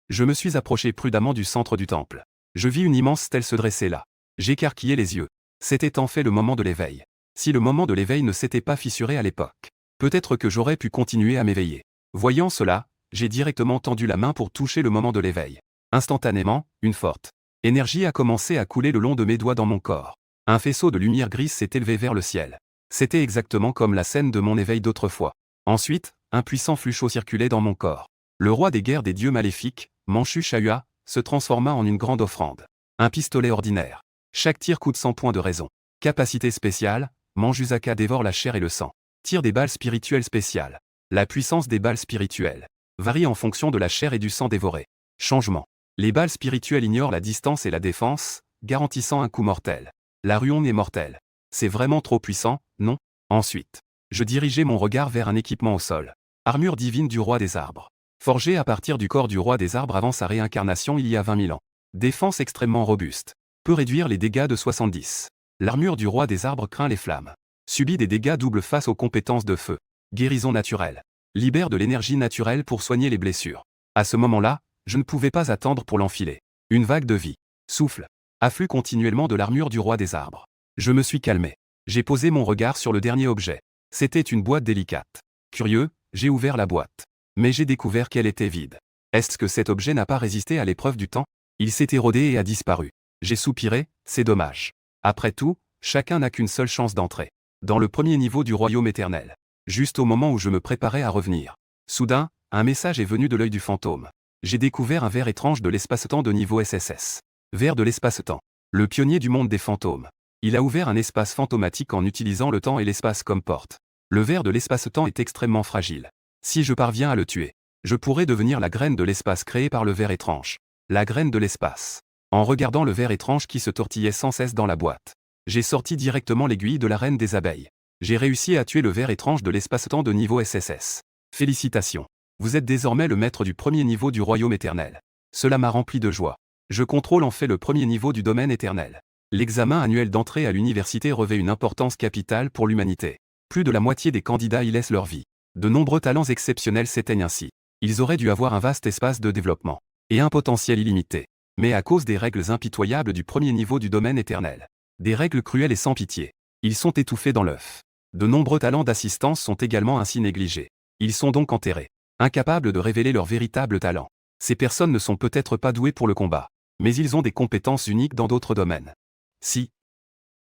je me suis approché prudemment du centre du temple. Je vis une immense stèle se dresser là. J'écarquillai les yeux. C'était en fait le moment de l'éveil. Si le moment de l'éveil ne s'était pas fissuré à l'époque, peut-être que j'aurais pu continuer à m'éveiller. Voyant cela, j'ai directement tendu la main pour toucher le moment de l'éveil. Instantanément, une forte énergie a commencé à couler le long de mes doigts dans mon corps. Un faisceau de lumière grise s'est élevé vers le ciel. C'était exactement comme la scène de mon éveil d'autrefois. Ensuite, un puissant flux chaud circulait dans mon corps. Le roi des guerres des dieux maléfiques, Manchu Shahua, se transforma en une grande offrande. Un pistolet ordinaire. Chaque tir coûte 100 points de raison. Capacité spéciale, Manjusaka dévore la chair et le sang. Tir des balles spirituelles spéciales. La puissance des balles spirituelles varie en fonction de la chair et du sang dévoré. Changement. Les balles spirituelles ignorent la distance et la défense, garantissant un coup mortel. La ruine est mortelle. C'est vraiment trop puissant, non? Ensuite, je dirigeai mon regard vers un équipement au sol. Armure divine du roi des arbres. Forgée à partir du corps du roi des arbres avant sa réincarnation il y a 20 000 ans. Défense extrêmement robuste. Peut réduire les dégâts de 70. L'armure du roi des arbres craint les flammes. Subit des dégâts doubles face aux compétences de feu. Guérison naturelle. Libère de l'énergie naturelle pour soigner les blessures. À ce moment-là, je ne pouvais pas attendre pour l'enfiler. Une vague de vie. Souffle. Afflue continuellement de l'armure du roi des arbres. Je me suis calmé. J'ai posé mon regard sur le dernier objet. C'était une boîte délicate. Curieux, j'ai ouvert la boîte. Mais j'ai découvert qu'elle était vide. Est-ce que cet objet n'a pas résisté à l'épreuve du temps? Il s'est érodé et a disparu. J'ai soupiré, c'est dommage. Après tout, chacun n'a qu'une seule chance d'entrer. Dans le premier niveau du royaume éternel. Juste au moment où je me préparais à revenir. Soudain, un message est venu de l'œil du fantôme. J'ai découvert un ver étrange de l'espace-temps de niveau SSS. Ver de l'espace-temps. Le pionnier du monde des fantômes. Il a ouvert un espace fantomatique en utilisant le temps et l'espace comme porte. Le ver de l'espace-temps est extrêmement fragile. Si je parviens à le tuer, je pourrais devenir la graine de l'espace créée par le ver étrange. La graine de l'espace. En regardant le ver étrange qui se tortillait sans cesse dans la boîte, j'ai sorti directement l'aiguille de la reine des abeilles. J'ai réussi à tuer le ver étrange de l'espace-temps de niveau SSS. Félicitations. Vous êtes désormais le maître du premier niveau du royaume éternel. Cela m'a rempli de joie. Je contrôle en fait le premier niveau du domaine éternel. L'examen annuel d'entrée à l'université revêt une importance capitale pour l'humanité. Plus de la moitié des candidats y laissent leur vie. De nombreux talents exceptionnels s'éteignent ainsi. Ils auraient dû avoir un vaste espace de développement. Et un potentiel illimité. Mais à cause des règles impitoyables du premier niveau du domaine éternel. Des règles cruelles et sans pitié. Ils sont étouffés dans l'œuf. De nombreux talents d'assistance sont également ainsi négligés. Ils sont donc enterrés. Incapables de révéler leur véritable talent. Ces personnes ne sont peut-être pas douées pour le combat. Mais ils ont des compétences uniques dans d'autres domaines. Si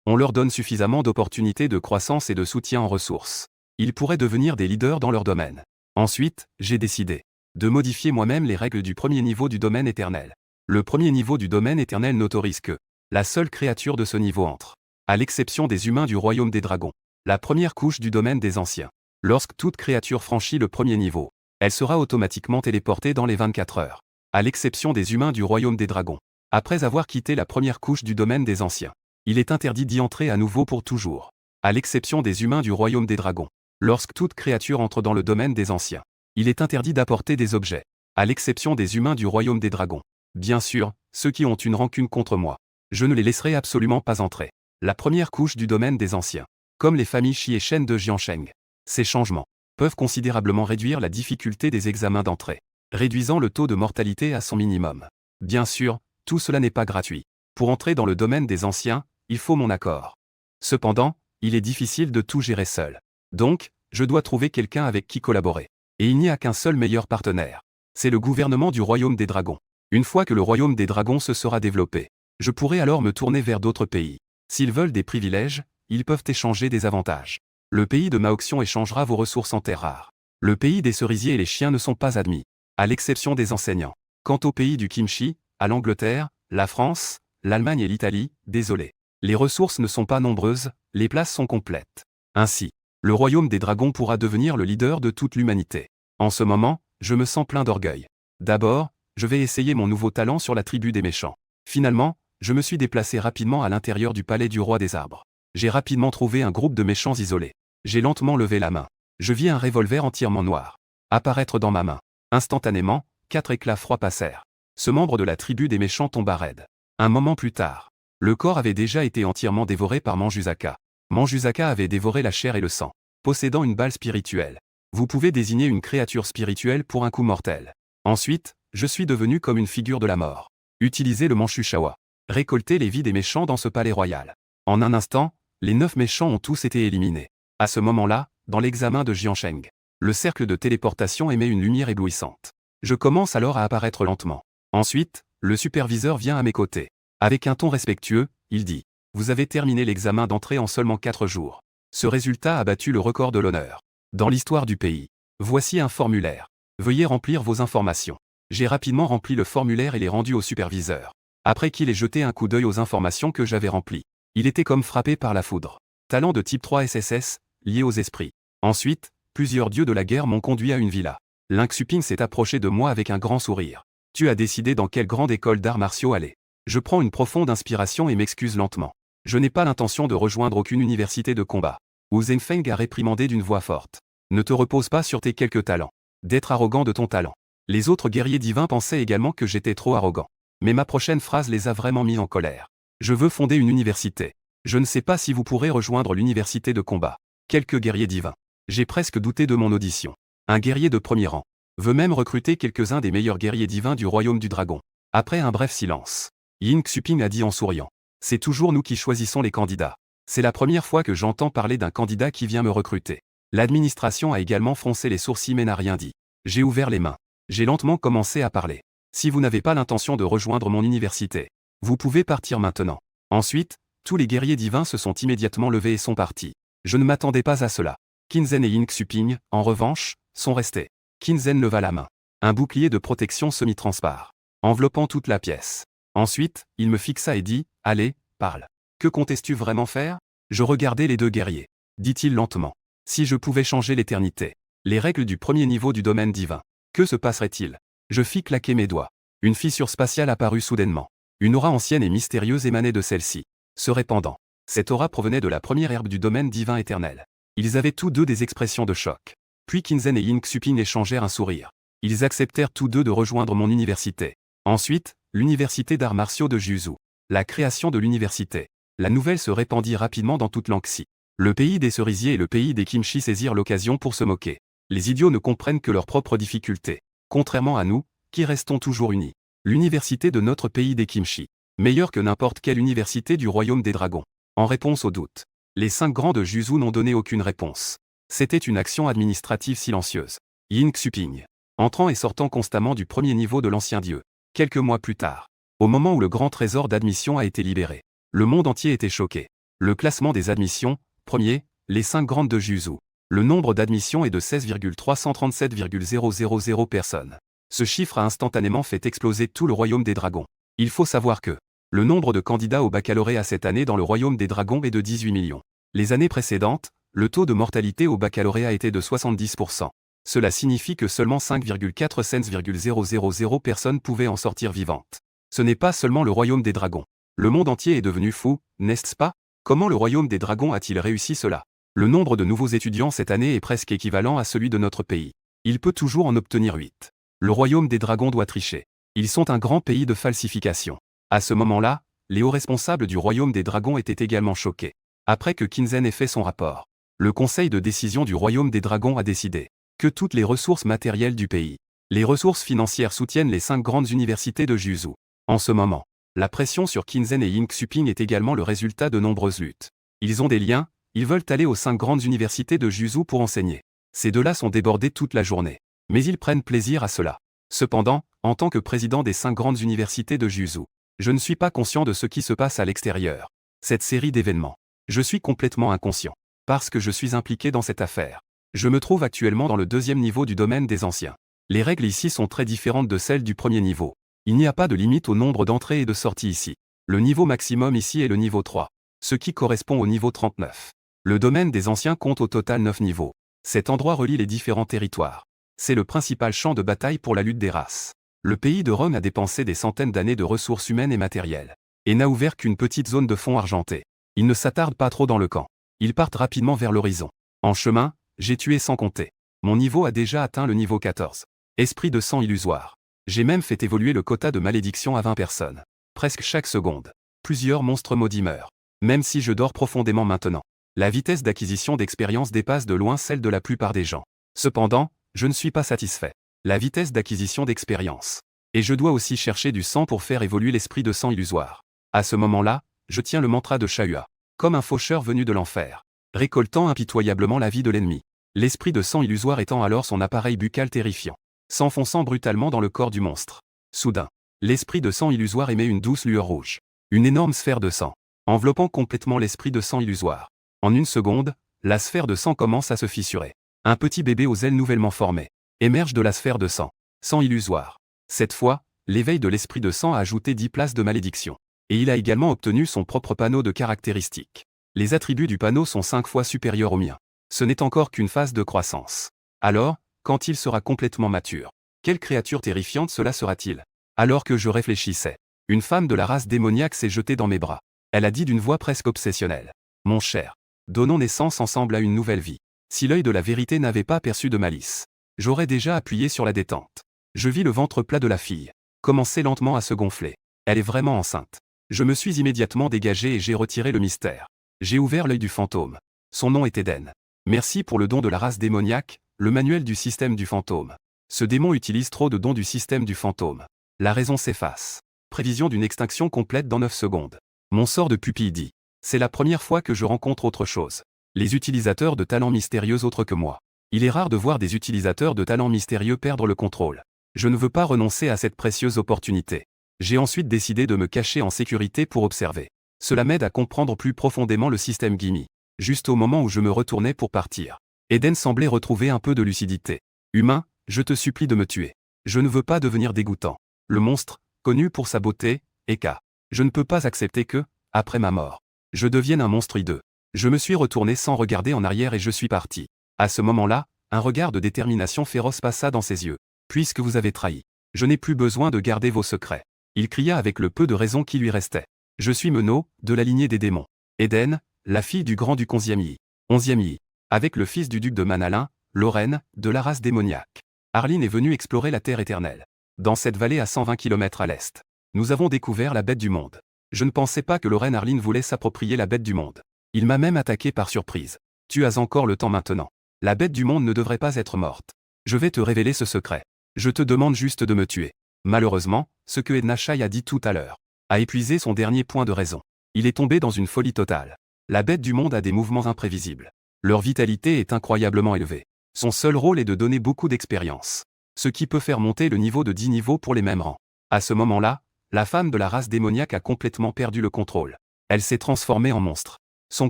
on leur donne suffisamment d'opportunités de croissance et de soutien en ressources, ils pourraient devenir des leaders dans leur domaine. Ensuite, j'ai décidé de modifier moi-même les règles du premier niveau du domaine éternel. Le premier niveau du domaine éternel n'autorise que la seule créature de ce niveau entre, à l'exception des humains du royaume des dragons, la première couche du domaine des anciens. Lorsque toute créature franchit le premier niveau, elle sera automatiquement téléportée dans les 24 heures, à l'exception des humains du royaume des dragons. Après avoir quitté la première couche du domaine des anciens, Il est interdit d'y entrer à nouveau pour toujours. À l'exception des humains du royaume des dragons. Lorsque toute créature entre dans le domaine des anciens, il est interdit d'apporter des objets. À l'exception des humains du royaume des dragons. Bien sûr, ceux qui ont une rancune contre moi. Je ne les laisserai absolument pas entrer. La première couche du domaine des anciens. Comme les familles Shi et Shen de Jiansheng. Ces changements peuvent considérablement réduire la difficulté des examens d'entrée, réduisant le taux de mortalité à son minimum. Bien sûr, tout cela n'est pas gratuit. Pour entrer dans le domaine des anciens, il faut mon accord. Cependant, il est difficile de tout gérer seul. Donc, je dois trouver quelqu'un avec qui collaborer. Et il n'y a qu'un seul meilleur partenaire. C'est le gouvernement du royaume des dragons. Une fois que le royaume des dragons se sera développé, je pourrai alors me tourner vers d'autres pays. S'ils veulent des privilèges, ils peuvent échanger des avantages. Le pays de Maoxion échangera vos ressources en terres rares. Le pays des cerisiers et les chiens ne sont pas admis, à l'exception des enseignants. Quant au pays du kimchi, à l'Angleterre, la France, l'Allemagne et l'Italie, désolé. Les ressources ne sont pas nombreuses, les places sont complètes. Ainsi, le royaume des dragons pourra devenir le leader de toute l'humanité. En ce moment, je me sens plein d'orgueil. D'abord, je vais essayer mon nouveau talent sur la tribu des méchants. Finalement, je me suis déplacé rapidement à l'intérieur du palais du roi des arbres. J'ai rapidement trouvé un groupe de méchants isolés. J'ai lentement levé la main. Je vis un revolver entièrement noir apparaître dans ma main. Instantanément, 4 éclats froids passèrent. Ce membre de la tribu des méchants tomba raide. Un moment plus tard, le corps avait déjà été entièrement dévoré par Manjusaka. Manjusaka avait dévoré la chair et le sang, possédant une balle spirituelle. Vous pouvez désigner une créature spirituelle pour un coup mortel. Ensuite, je suis devenu comme une figure de la mort. Utilisez le Manchushawa. Récoltez les vies des méchants dans ce palais royal. En un instant, les 9 méchants ont tous été éliminés. À ce moment-là, dans l'examen de Jiansheng, le cercle de téléportation émet une lumière éblouissante. Je commence alors à apparaître lentement. Ensuite, le superviseur vient à mes côtés. Avec un ton respectueux, il dit « Vous avez terminé l'examen d'entrée en seulement 4 jours. Ce résultat a battu le record de l'honneur dans l'histoire du pays. Voici un formulaire. Veuillez remplir vos informations. » J'ai rapidement rempli le formulaire et l'ai rendu au superviseur. Après qu'il ait jeté un coup d'œil aux informations que j'avais remplies, il était comme frappé par la foudre. Talent de type 3 SSS, lié aux esprits. Ensuite, plusieurs dieux de la guerre m'ont conduit à une villa. Lin Xuping s'est approché de moi avec un grand sourire. Tu as décidé dans quelle grande école d'arts martiaux aller. Je prends une profonde inspiration et m'excuse lentement. Je n'ai pas l'intention de rejoindre aucune université de combat. Wu Zhenfeng a réprimandé d'une voix forte. Ne te repose pas sur tes quelques talents. D'être arrogant de ton talent. Les autres guerriers divins pensaient également que j'étais trop arrogant. Mais ma prochaine phrase les a vraiment mis en colère. Je veux fonder une université. Je ne sais pas si vous pourrez rejoindre l'université de combat. Quelques guerriers divins. J'ai presque douté de mon audition. Un guerrier de premier rang veut même recruter quelques-uns des meilleurs guerriers divins du royaume du dragon. Après un bref silence, Yin Xuping a dit en souriant. C'est toujours nous qui choisissons les candidats. C'est la première fois que j'entends parler d'un candidat qui vient me recruter. L'administration a également froncé les sourcils mais n'a rien dit. J'ai ouvert les mains. J'ai lentement commencé à parler. Si vous n'avez pas l'intention de rejoindre mon université, vous pouvez partir maintenant. Ensuite, tous les guerriers divins se sont immédiatement levés et sont partis. Je ne m'attendais pas à cela. Qinzhen et Yin Xuping, en revanche, sont restés. Qinzhen leva la main. Un bouclier de protection semi-transpare, enveloppant toute la pièce. Ensuite, il me fixa et dit « Allez, parle. Que comptais-tu vraiment faire ?» Je regardais les deux guerriers. Dit-il lentement. Si je pouvais changer l'éternité, les règles du premier niveau du domaine divin, que se passerait-il? Je fis claquer mes doigts. Une fissure spatiale apparut soudainement. Une aura ancienne et mystérieuse émanait de celle-ci, se répandant. Cette aura provenait de la première herbe du domaine divin éternel. Ils avaient tous deux des expressions de choc. Puis Qinzhen et Yin Xuping échangèrent un sourire. Ils acceptèrent tous deux de rejoindre mon université. Ensuite, l'université d'arts martiaux de Jiuzhou. La création de l'université. La nouvelle se répandit rapidement dans toute l'Anxi. Le pays des cerisiers et le pays des kimchi saisirent l'occasion pour se moquer. Les idiots ne comprennent que leurs propres difficultés. Contrairement à nous, qui restons toujours unis. L'université de notre pays des kimchi. Meilleure que n'importe quelle université du royaume des dragons. En réponse au doute, les 5 grands de Jiuzhou n'ont donné aucune réponse. C'était une action administrative silencieuse. Yin Xuping. Entrant et sortant constamment du premier niveau de l'ancien dieu. Quelques mois plus tard, au moment où le grand trésor d'admission a été libéré, le monde entier était choqué. Le classement des admissions, premier, les 5 grandes de Jiuzhou. Le nombre d'admissions est de 16,337,000 personnes. Ce chiffre a instantanément fait exploser tout le royaume des dragons. Il faut savoir que le nombre de candidats au baccalauréat cette année dans le royaume des dragons est de 18 millions. Les années précédentes, le taux de mortalité au baccalauréat était de 70%. Cela signifie que seulement 5,400 personnes pouvaient en sortir vivantes. Ce n'est pas seulement le royaume des dragons. Le monde entier est devenu fou, n'est-ce pas? Comment le royaume des dragons a-t-il réussi cela? Le nombre de nouveaux étudiants cette année est presque équivalent à celui de notre pays. Il peut toujours en obtenir 8. Le royaume des dragons doit tricher. Ils sont un grand pays de falsification. À ce moment-là, les hauts responsables du royaume des dragons étaient également choqués. Après que Kinzen ait fait son rapport, le conseil de décision du royaume des dragons a décidé que toutes les ressources matérielles du pays, les ressources financières soutiennent les 5 grandes universités de Jiuzhou. En ce moment, la pression sur Kinzen et Ying Xuping est également le résultat de nombreuses luttes. Ils ont des liens, ils veulent aller aux 5 grandes universités de Jiuzhou pour enseigner. Ces deux-là sont débordés toute la journée. Mais ils prennent plaisir à cela. Cependant, en tant que président des 5 grandes universités de Jiuzhou, je ne suis pas conscient de ce qui se passe à l'extérieur. Cette série d'événements. Je suis complètement inconscient. Parce que je suis impliqué dans cette affaire. Je me trouve actuellement dans le 2e niveau du domaine des anciens. Les règles ici sont très différentes de celles du 1er niveau. Il n'y a pas de limite au nombre d'entrées et de sorties ici. Le niveau maximum ici est le niveau 3, ce qui correspond au niveau 39. Le domaine des anciens compte au total 9 niveaux. Cet endroit relie les différents territoires. C'est le principal champ de bataille pour la lutte des races. Le pays de Rome a dépensé des centaines d'années de ressources humaines et matérielles, et n'a ouvert qu'une petite zone de fond argenté. Ils ne s'attardent pas trop dans le camp. Ils partent rapidement vers l'horizon. En chemin, j'ai tué sans compter. Mon niveau a déjà atteint le niveau 14. Esprit de sang illusoire. J'ai même fait évoluer le quota de malédiction à 20 personnes. Presque chaque seconde. Plusieurs monstres maudits meurent. Même si je dors profondément maintenant. La vitesse d'acquisition d'expérience dépasse de loin celle de la plupart des gens. Cependant, je ne suis pas satisfait. La vitesse d'acquisition d'expérience. Et je dois aussi chercher du sang pour faire évoluer l'esprit de sang illusoire. À ce moment-là, je tiens le mantra de Shahua. Comme un faucheur venu de l'enfer. Récoltant impitoyablement la vie de l'ennemi. L'esprit de sang illusoire étend alors son appareil buccal terrifiant. S'enfonçant brutalement dans le corps du monstre. Soudain, l'esprit de sang illusoire émet une douce lueur rouge. Une énorme sphère de sang. Enveloppant complètement l'esprit de sang illusoire. En une seconde, la sphère de sang commence à se fissurer. Un petit bébé aux ailes nouvellement formées émerge de la sphère de sang. Sang illusoire. Cette fois, l'éveil de l'esprit de sang a ajouté 10 places de malédiction. Et il a également obtenu son propre panneau de caractéristiques. Les attributs du panneau sont 5 fois supérieurs aux miens. Ce n'est encore qu'une phase de croissance. Alors, quand il sera complètement mature, quelle créature terrifiante cela sera-t-il? Alors que je réfléchissais, une femme de la race démoniaque s'est jetée dans mes bras. Elle a dit d'une voix presque obsessionnelle. Mon cher, donnons naissance ensemble à une nouvelle vie. Si l'œil de la vérité n'avait pas perçu de malice, j'aurais déjà appuyé sur la détente. Je vis le ventre plat de la fille commencer lentement à se gonfler. Elle est vraiment enceinte. Je me suis immédiatement dégagé et j'ai retiré le mystère. J'ai ouvert l'œil du fantôme. Son nom est Eden. Merci pour le don de la race démoniaque, le manuel du système du fantôme. Ce démon utilise trop de dons du système du fantôme. La raison s'efface. Prévision d'une extinction complète dans 9 secondes. Mon sort de pupille dit. C'est la première fois que je rencontre autre chose. Les utilisateurs de talents mystérieux autres que moi. Il est rare de voir des utilisateurs de talents mystérieux perdre le contrôle. Je ne veux pas renoncer à cette précieuse opportunité. J'ai ensuite décidé de me cacher en sécurité pour observer. Cela m'aide à comprendre plus profondément le système Gimme. Juste au moment où je me retournais pour partir, Eden semblait retrouver un peu de lucidité. Humain, je te supplie de me tuer. Je ne veux pas devenir dégoûtant. Le monstre, connu pour sa beauté, Eka. Je ne peux pas accepter que, après ma mort, je devienne un monstre hideux. Je me suis retourné sans regarder en arrière et je suis parti. À ce moment-là, un regard de détermination féroce passa dans ses yeux. Puisque vous avez trahi, je n'ai plus besoin de garder vos secrets. Il cria avec le peu de raison qui lui restait. Je suis Menno, de la lignée des démons. Eden, la fille du grand du 11e Yi. 11e Yi. Avec le fils du duc de Manalin, Lorraine, de la race démoniaque. Arline est venue explorer la Terre éternelle. Dans cette vallée à 120 km à l'est, nous avons découvert la bête du monde. Je ne pensais pas que Lorraine Arline voulait s'approprier la bête du monde. Il m'a même attaqué par surprise. Tu as encore le temps maintenant. La bête du monde ne devrait pas être morte. Je vais te révéler ce secret. Je te demande juste de me tuer. Malheureusement, ce que Edna Shai a dit tout à l'heure a épuisé son dernier point de raison. Il est tombé dans une folie totale. La bête du monde a des mouvements imprévisibles. Leur vitalité est incroyablement élevée. Son seul rôle est de donner beaucoup d'expérience. Ce qui peut faire monter le niveau de 10 niveaux pour les mêmes rangs. À ce moment-là, la femme de la race démoniaque a complètement perdu le contrôle. Elle s'est transformée en monstre. Son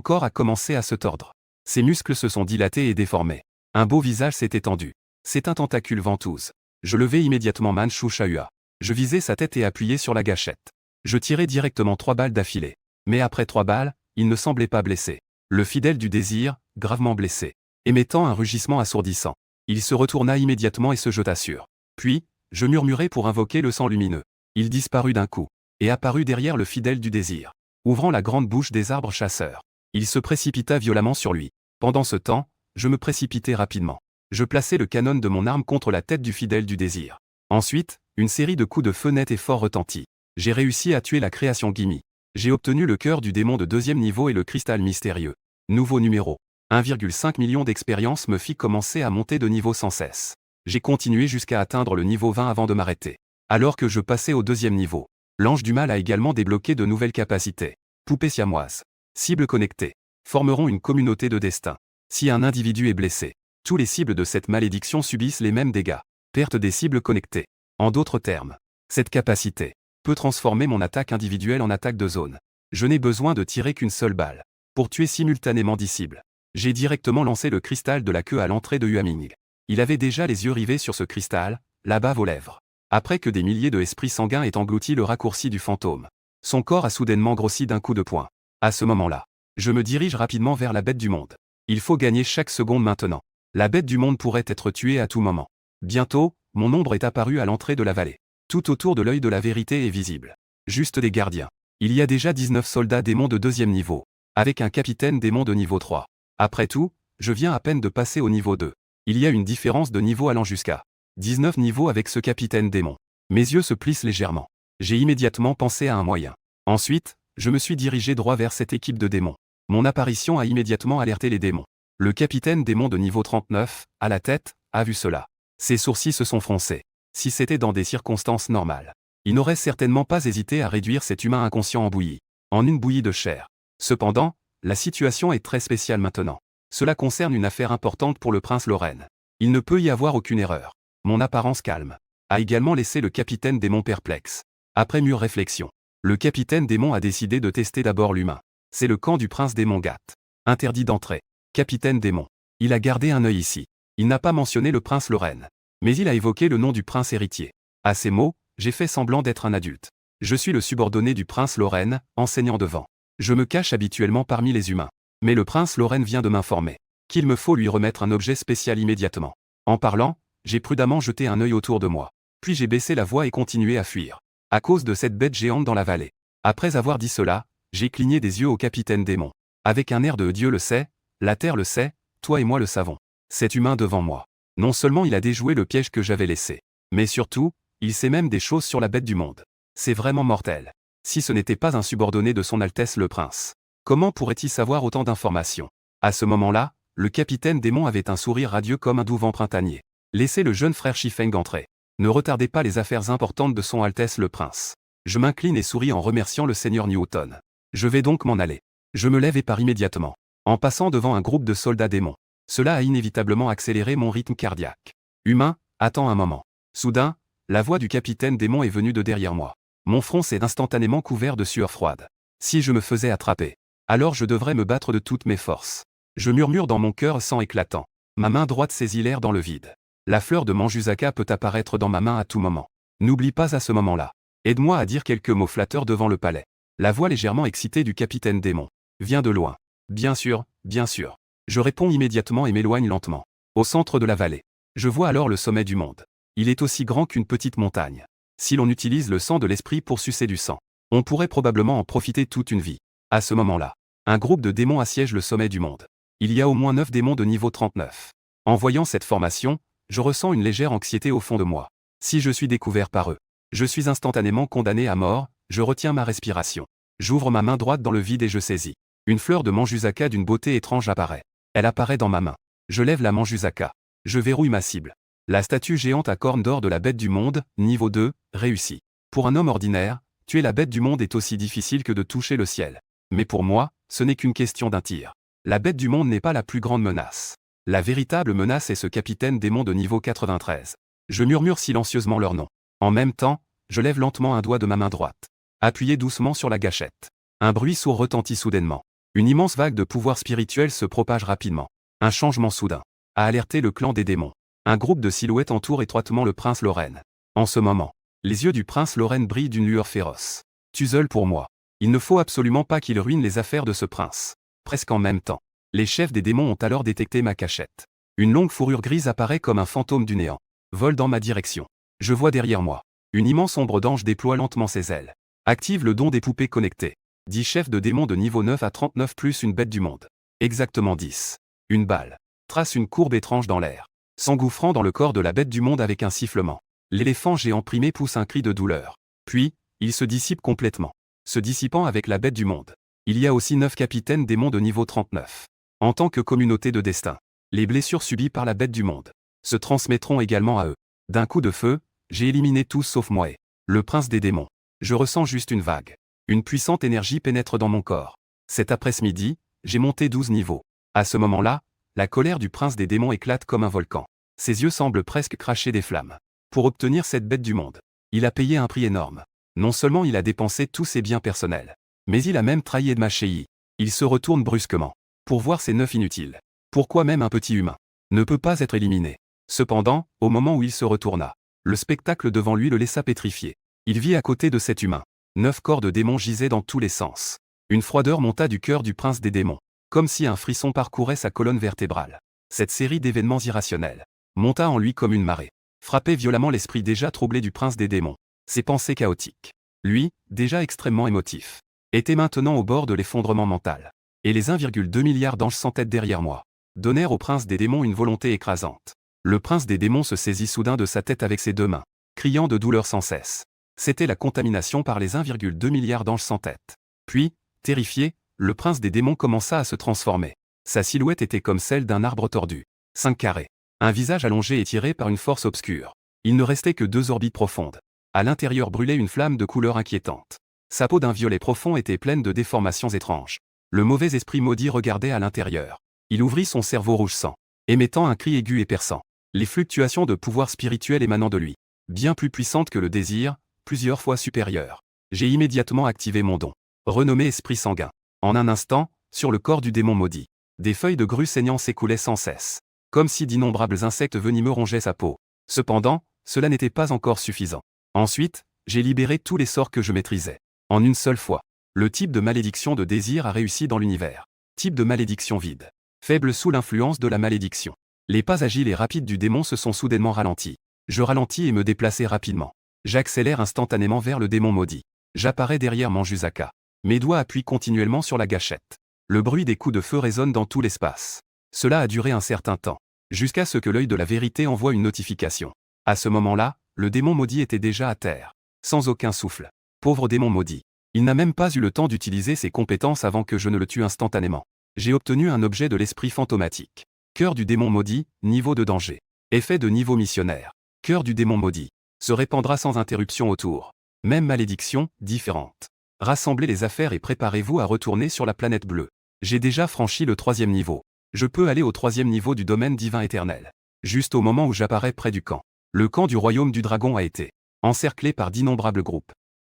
corps a commencé à se tordre. Ses muscles se sont dilatés et déformés. Un beau visage s'est étendu. C'est un tentacule ventouse. Je levai immédiatement Manchu Shahua. Je visai sa tête et appuyai sur la gâchette. Je tirai directement 3 balles d'affilée. Mais après 3 balles, il ne semblait pas blessé. Le fidèle du désir, gravement blessé. Émettant un rugissement assourdissant. Il se retourna immédiatement et se jeta sur. Puis, je murmurai pour invoquer le sang lumineux. Il disparut d'un coup. et apparut derrière le fidèle du désir, ouvrant la grande bouche des arbres chasseurs. Il se précipita violemment sur lui. Pendant ce temps, je me précipitai rapidement. Je plaçai le canon de mon arme contre la tête du fidèle du désir. Ensuite, une série de coups de feu nets et forts retentit. J'ai réussi à tuer la création Gimme. J'ai obtenu le cœur du démon de 2e niveau et le cristal mystérieux. Nouveau numéro. 1,5 million d'expérience me fit commencer à monter de niveau sans cesse. J'ai continué jusqu'à atteindre le niveau 20 avant de m'arrêter. Alors que je passais au 2e niveau, l'ange du mal a également débloqué de nouvelles capacités. Poupées siamoises. Cibles connectées. Formeront une communauté de destin. Si un individu est blessé, tous les cibles de cette malédiction subissent les mêmes dégâts. Perte des cibles connectées. En d'autres termes, cette capacité peut transformer mon attaque individuelle en attaque de zone. Je n'ai besoin de tirer qu'une seule balle pour tuer simultanément 10 cibles. J'ai directement lancé le cristal de la queue à l'entrée de Huaming. Il avait déjà les yeux rivés sur ce cristal, la bave aux lèvres. Après que des milliers de esprits sanguins aient englouti le raccourci du fantôme, son corps a soudainement grossi d'un coup de poing. À ce moment-là, je me dirige rapidement vers la bête du monde. Il faut gagner chaque seconde maintenant. La bête du monde pourrait être tuée à tout moment. Bientôt, mon ombre est apparue à l'entrée de la vallée. Tout autour de l'œil de la vérité est visible. Juste des gardiens. Il y a déjà 19 soldats démons de 2e niveau, avec un capitaine démon de niveau 3. Après tout, je viens à peine de passer au niveau 2. Il y a une différence de niveau allant jusqu'à 19 niveaux avec ce capitaine démon. Mes yeux se plissent légèrement. J'ai immédiatement pensé à un moyen. Ensuite, je me suis dirigé droit vers cette équipe de démons. Mon apparition a immédiatement alerté les démons. Le capitaine démon de niveau 39, à la tête, a vu cela. Ses sourcils se sont froncés. Si c'était dans des circonstances normales, il n'aurait certainement pas hésité à réduire cet humain inconscient en bouillie. En une bouillie de chair. Cependant, la situation est très spéciale maintenant. Cela concerne une affaire importante pour le prince Lorraine. Il ne peut y avoir aucune erreur. Mon apparence calme a également laissé le capitaine démon perplexe. Après mûre réflexion, le capitaine démon a décidé de tester d'abord l'humain. C'est le camp du prince démon Gat. Interdit d'entrée. Capitaine démon. Il a gardé un œil ici. Il n'a pas mentionné le prince Lorraine. Mais il a évoqué le nom du prince héritier. À ces mots, j'ai fait semblant d'être un adulte. Je suis le subordonné du prince Lorraine, enseignant devant. Je me cache habituellement parmi les humains. Mais le prince Lorraine vient de m'informer qu'il me faut lui remettre un objet spécial immédiatement. En parlant, j'ai prudemment jeté un œil autour de moi. Puis j'ai baissé la voix et continué à fuir. À cause de cette bête géante dans la vallée. Après avoir dit cela, j'ai cligné des yeux au capitaine démon. Avec un air de Dieu le sait, la terre le sait, toi et moi le savons. Cet humain devant moi. Non seulement il a déjoué le piège que j'avais laissé, mais surtout, il sait même des choses sur la bête du monde. C'est vraiment mortel. Si ce n'était pas un subordonné de son Altesse le Prince, comment pourrait-il savoir autant d'informations? À ce moment-là, le capitaine démon avait un sourire radieux comme un doux vent printanier. Laissez le jeune frère Shifeng entrer. Ne retardez pas les affaires importantes de son Altesse le Prince. Je m'incline et souris en remerciant le seigneur Newton. Je vais donc m'en aller. Je me lève et pars immédiatement. En passant devant un groupe de soldats démons. Cela a inévitablement accéléré mon rythme cardiaque. Humain, attends un moment. Soudain, la voix du capitaine démon est venue de derrière moi. Mon front s'est instantanément couvert de sueur froide. Si je me faisais attraper, alors je devrais me battre de toutes mes forces. Je murmure dans mon cœur sang éclatant. Ma main droite saisit l'air dans le vide. La fleur de Manjusaka peut apparaître dans ma main à tout moment. N'oublie pas à ce moment-là. Aide-moi à dire quelques mots flatteurs devant le palais. La voix légèrement excitée du capitaine démon vient de loin. Bien sûr, bien sûr. Je réponds immédiatement et m'éloigne lentement. Au centre de la vallée. Je vois alors le sommet du monde. Il est aussi grand qu'une petite montagne. Si l'on utilise le sang de l'esprit pour sucer du sang, on pourrait probablement en profiter toute une vie. À ce moment-là, un groupe de démons assiège le sommet du monde. Il y a au moins 9 démons de niveau 39. En voyant cette formation, je ressens une légère anxiété au fond de moi. Si je suis découvert par eux, je suis instantanément condamné à mort, je retiens ma respiration. J'ouvre ma main droite dans le vide et je saisis. Une fleur de Manjusaka d'une beauté étrange apparaît. Elle apparaît dans ma main. Je lève la Manjusaka. Je verrouille ma cible. La statue géante à cornes d'or de la bête du monde, niveau 2, réussit. Pour un homme ordinaire, tuer la bête du monde est aussi difficile que de toucher le ciel. Mais pour moi, ce n'est qu'une question d'un tir. La bête du monde n'est pas la plus grande menace. La véritable menace est ce capitaine démon de niveau 93. Je murmure silencieusement leur nom. En même temps, je lève lentement un doigt de ma main droite. Appuyé doucement sur la gâchette. Un bruit sourd retentit soudainement. Une immense vague de pouvoir spirituel se propage rapidement. Un changement soudain a alerté le clan des démons. Un groupe de silhouettes entoure étroitement le prince Lorraine. En ce moment, les yeux du prince Lorraine brillent d'une lueur féroce. Tuzel pour moi. Il ne faut absolument pas qu'il ruine les affaires de ce prince. Presque en même temps, les chefs des démons ont alors détecté ma cachette. Une longue fourrure grise apparaît comme un fantôme du néant. Vole dans ma direction. Je vois derrière moi. Une immense ombre d'ange déploie lentement ses ailes. Active le don des poupées connectées. 10 chefs de démons de niveau 9 à 39 plus une bête du monde. Exactement 10. Une balle. Trace une courbe étrange dans l'air, s'engouffrant dans le corps de la bête du monde avec un sifflement. L'éléphant géant primé pousse un cri de douleur. Puis, il se dissipe complètement. Se dissipant avec la bête du monde. Il y a aussi 9 capitaines démons de niveau 39. En tant que communauté de destin, les blessures subies par la bête du monde se transmettront également à eux. D'un coup de feu, j'ai éliminé tous sauf moi, le prince des démons. Je ressens juste une vague. Une puissante énergie pénètre dans mon corps. Cet après-midi, j'ai monté 12 niveaux. À ce moment-là, la colère du prince des démons éclate comme un volcan. Ses yeux semblent presque cracher des flammes. Pour obtenir cette bête du monde, il a payé un prix énorme. Non seulement il a dépensé tous ses biens personnels, mais il a même trahi Edma Shei. Il se retourne brusquement pour voir ces 9 inutiles. Pourquoi même un petit humain ne peut pas être éliminé? Cependant, au moment où il se retourna, le spectacle devant lui le laissa pétrifié. Il vit à côté de cet humain. 9 corps de démons gisaient dans tous les sens. Une froideur monta du cœur du prince des démons, comme si un frisson parcourait sa colonne vertébrale. Cette série d'événements irrationnels monta en lui comme une marée, frappait violemment l'esprit déjà troublé du prince des démons. Ses pensées chaotiques, lui, déjà extrêmement émotif, était maintenant au bord de l'effondrement mental. Et les 1,2 milliard d'anges sans tête derrière moi donnèrent au prince des démons une volonté écrasante. Le prince des démons se saisit soudain de sa tête avec ses 2 mains, criant de douleur sans cesse. C'était la contamination par les 1,2 milliard d'anges sans tête. Puis, terrifié, le prince des démons commença à se transformer. Sa silhouette était comme celle d'un arbre tordu. 5 carrés. Un visage allongé et tiré par une force obscure. Il ne restait que 2 orbites profondes. À l'intérieur brûlait une flamme de couleur inquiétante. Sa peau d'un violet profond était pleine de déformations étranges. Le mauvais esprit maudit regardait à l'intérieur. Il ouvrit son cerveau rouge sang, émettant un cri aigu et perçant. Les fluctuations de pouvoir spirituel émanant de lui, bien plus puissantes que le désir, plusieurs fois supérieures. J'ai immédiatement activé mon don, renommé esprit sanguin. En un instant, sur le corps du démon maudit, des feuilles de grue saignant s'écoulaient sans cesse, comme si d'innombrables insectes venimeux rongeaient sa peau. Cependant, cela n'était pas encore suffisant. Ensuite, j'ai libéré tous les sorts que je maîtrisais. En une seule fois, le type de malédiction de désir a réussi dans l'univers. Type de malédiction vide. Faible sous l'influence de la malédiction. Les pas agiles et rapides du démon se sont soudainement ralentis. Je ralentis et me déplaçai rapidement. J'accélère instantanément vers le démon maudit. J'apparais derrière Manjusaka. Mes doigts appuient continuellement sur la gâchette. Le bruit des coups de feu résonne dans tout l'espace. Cela a duré un certain temps, jusqu'à ce que l'œil de la vérité envoie une notification. À ce moment-là, le démon maudit était déjà à terre, sans aucun souffle. Pauvre démon maudit. Il n'a même pas eu le temps d'utiliser ses compétences avant que je ne le tue instantanément. J'ai obtenu un objet de l'esprit fantomatique. Cœur du démon maudit, niveau de danger. Effet de niveau missionnaire. Cœur du démon maudit. Se répandra sans interruption autour. Même malédiction, différente. Rassemblez les affaires et préparez-vous à retourner sur la planète bleue. J'ai déjà franchi le 3e niveau. Je peux aller au 3e niveau du domaine divin éternel. Juste au moment où j'apparais près du camp. Le camp du royaume du dragon a été encerclé par d'innombrables groupes.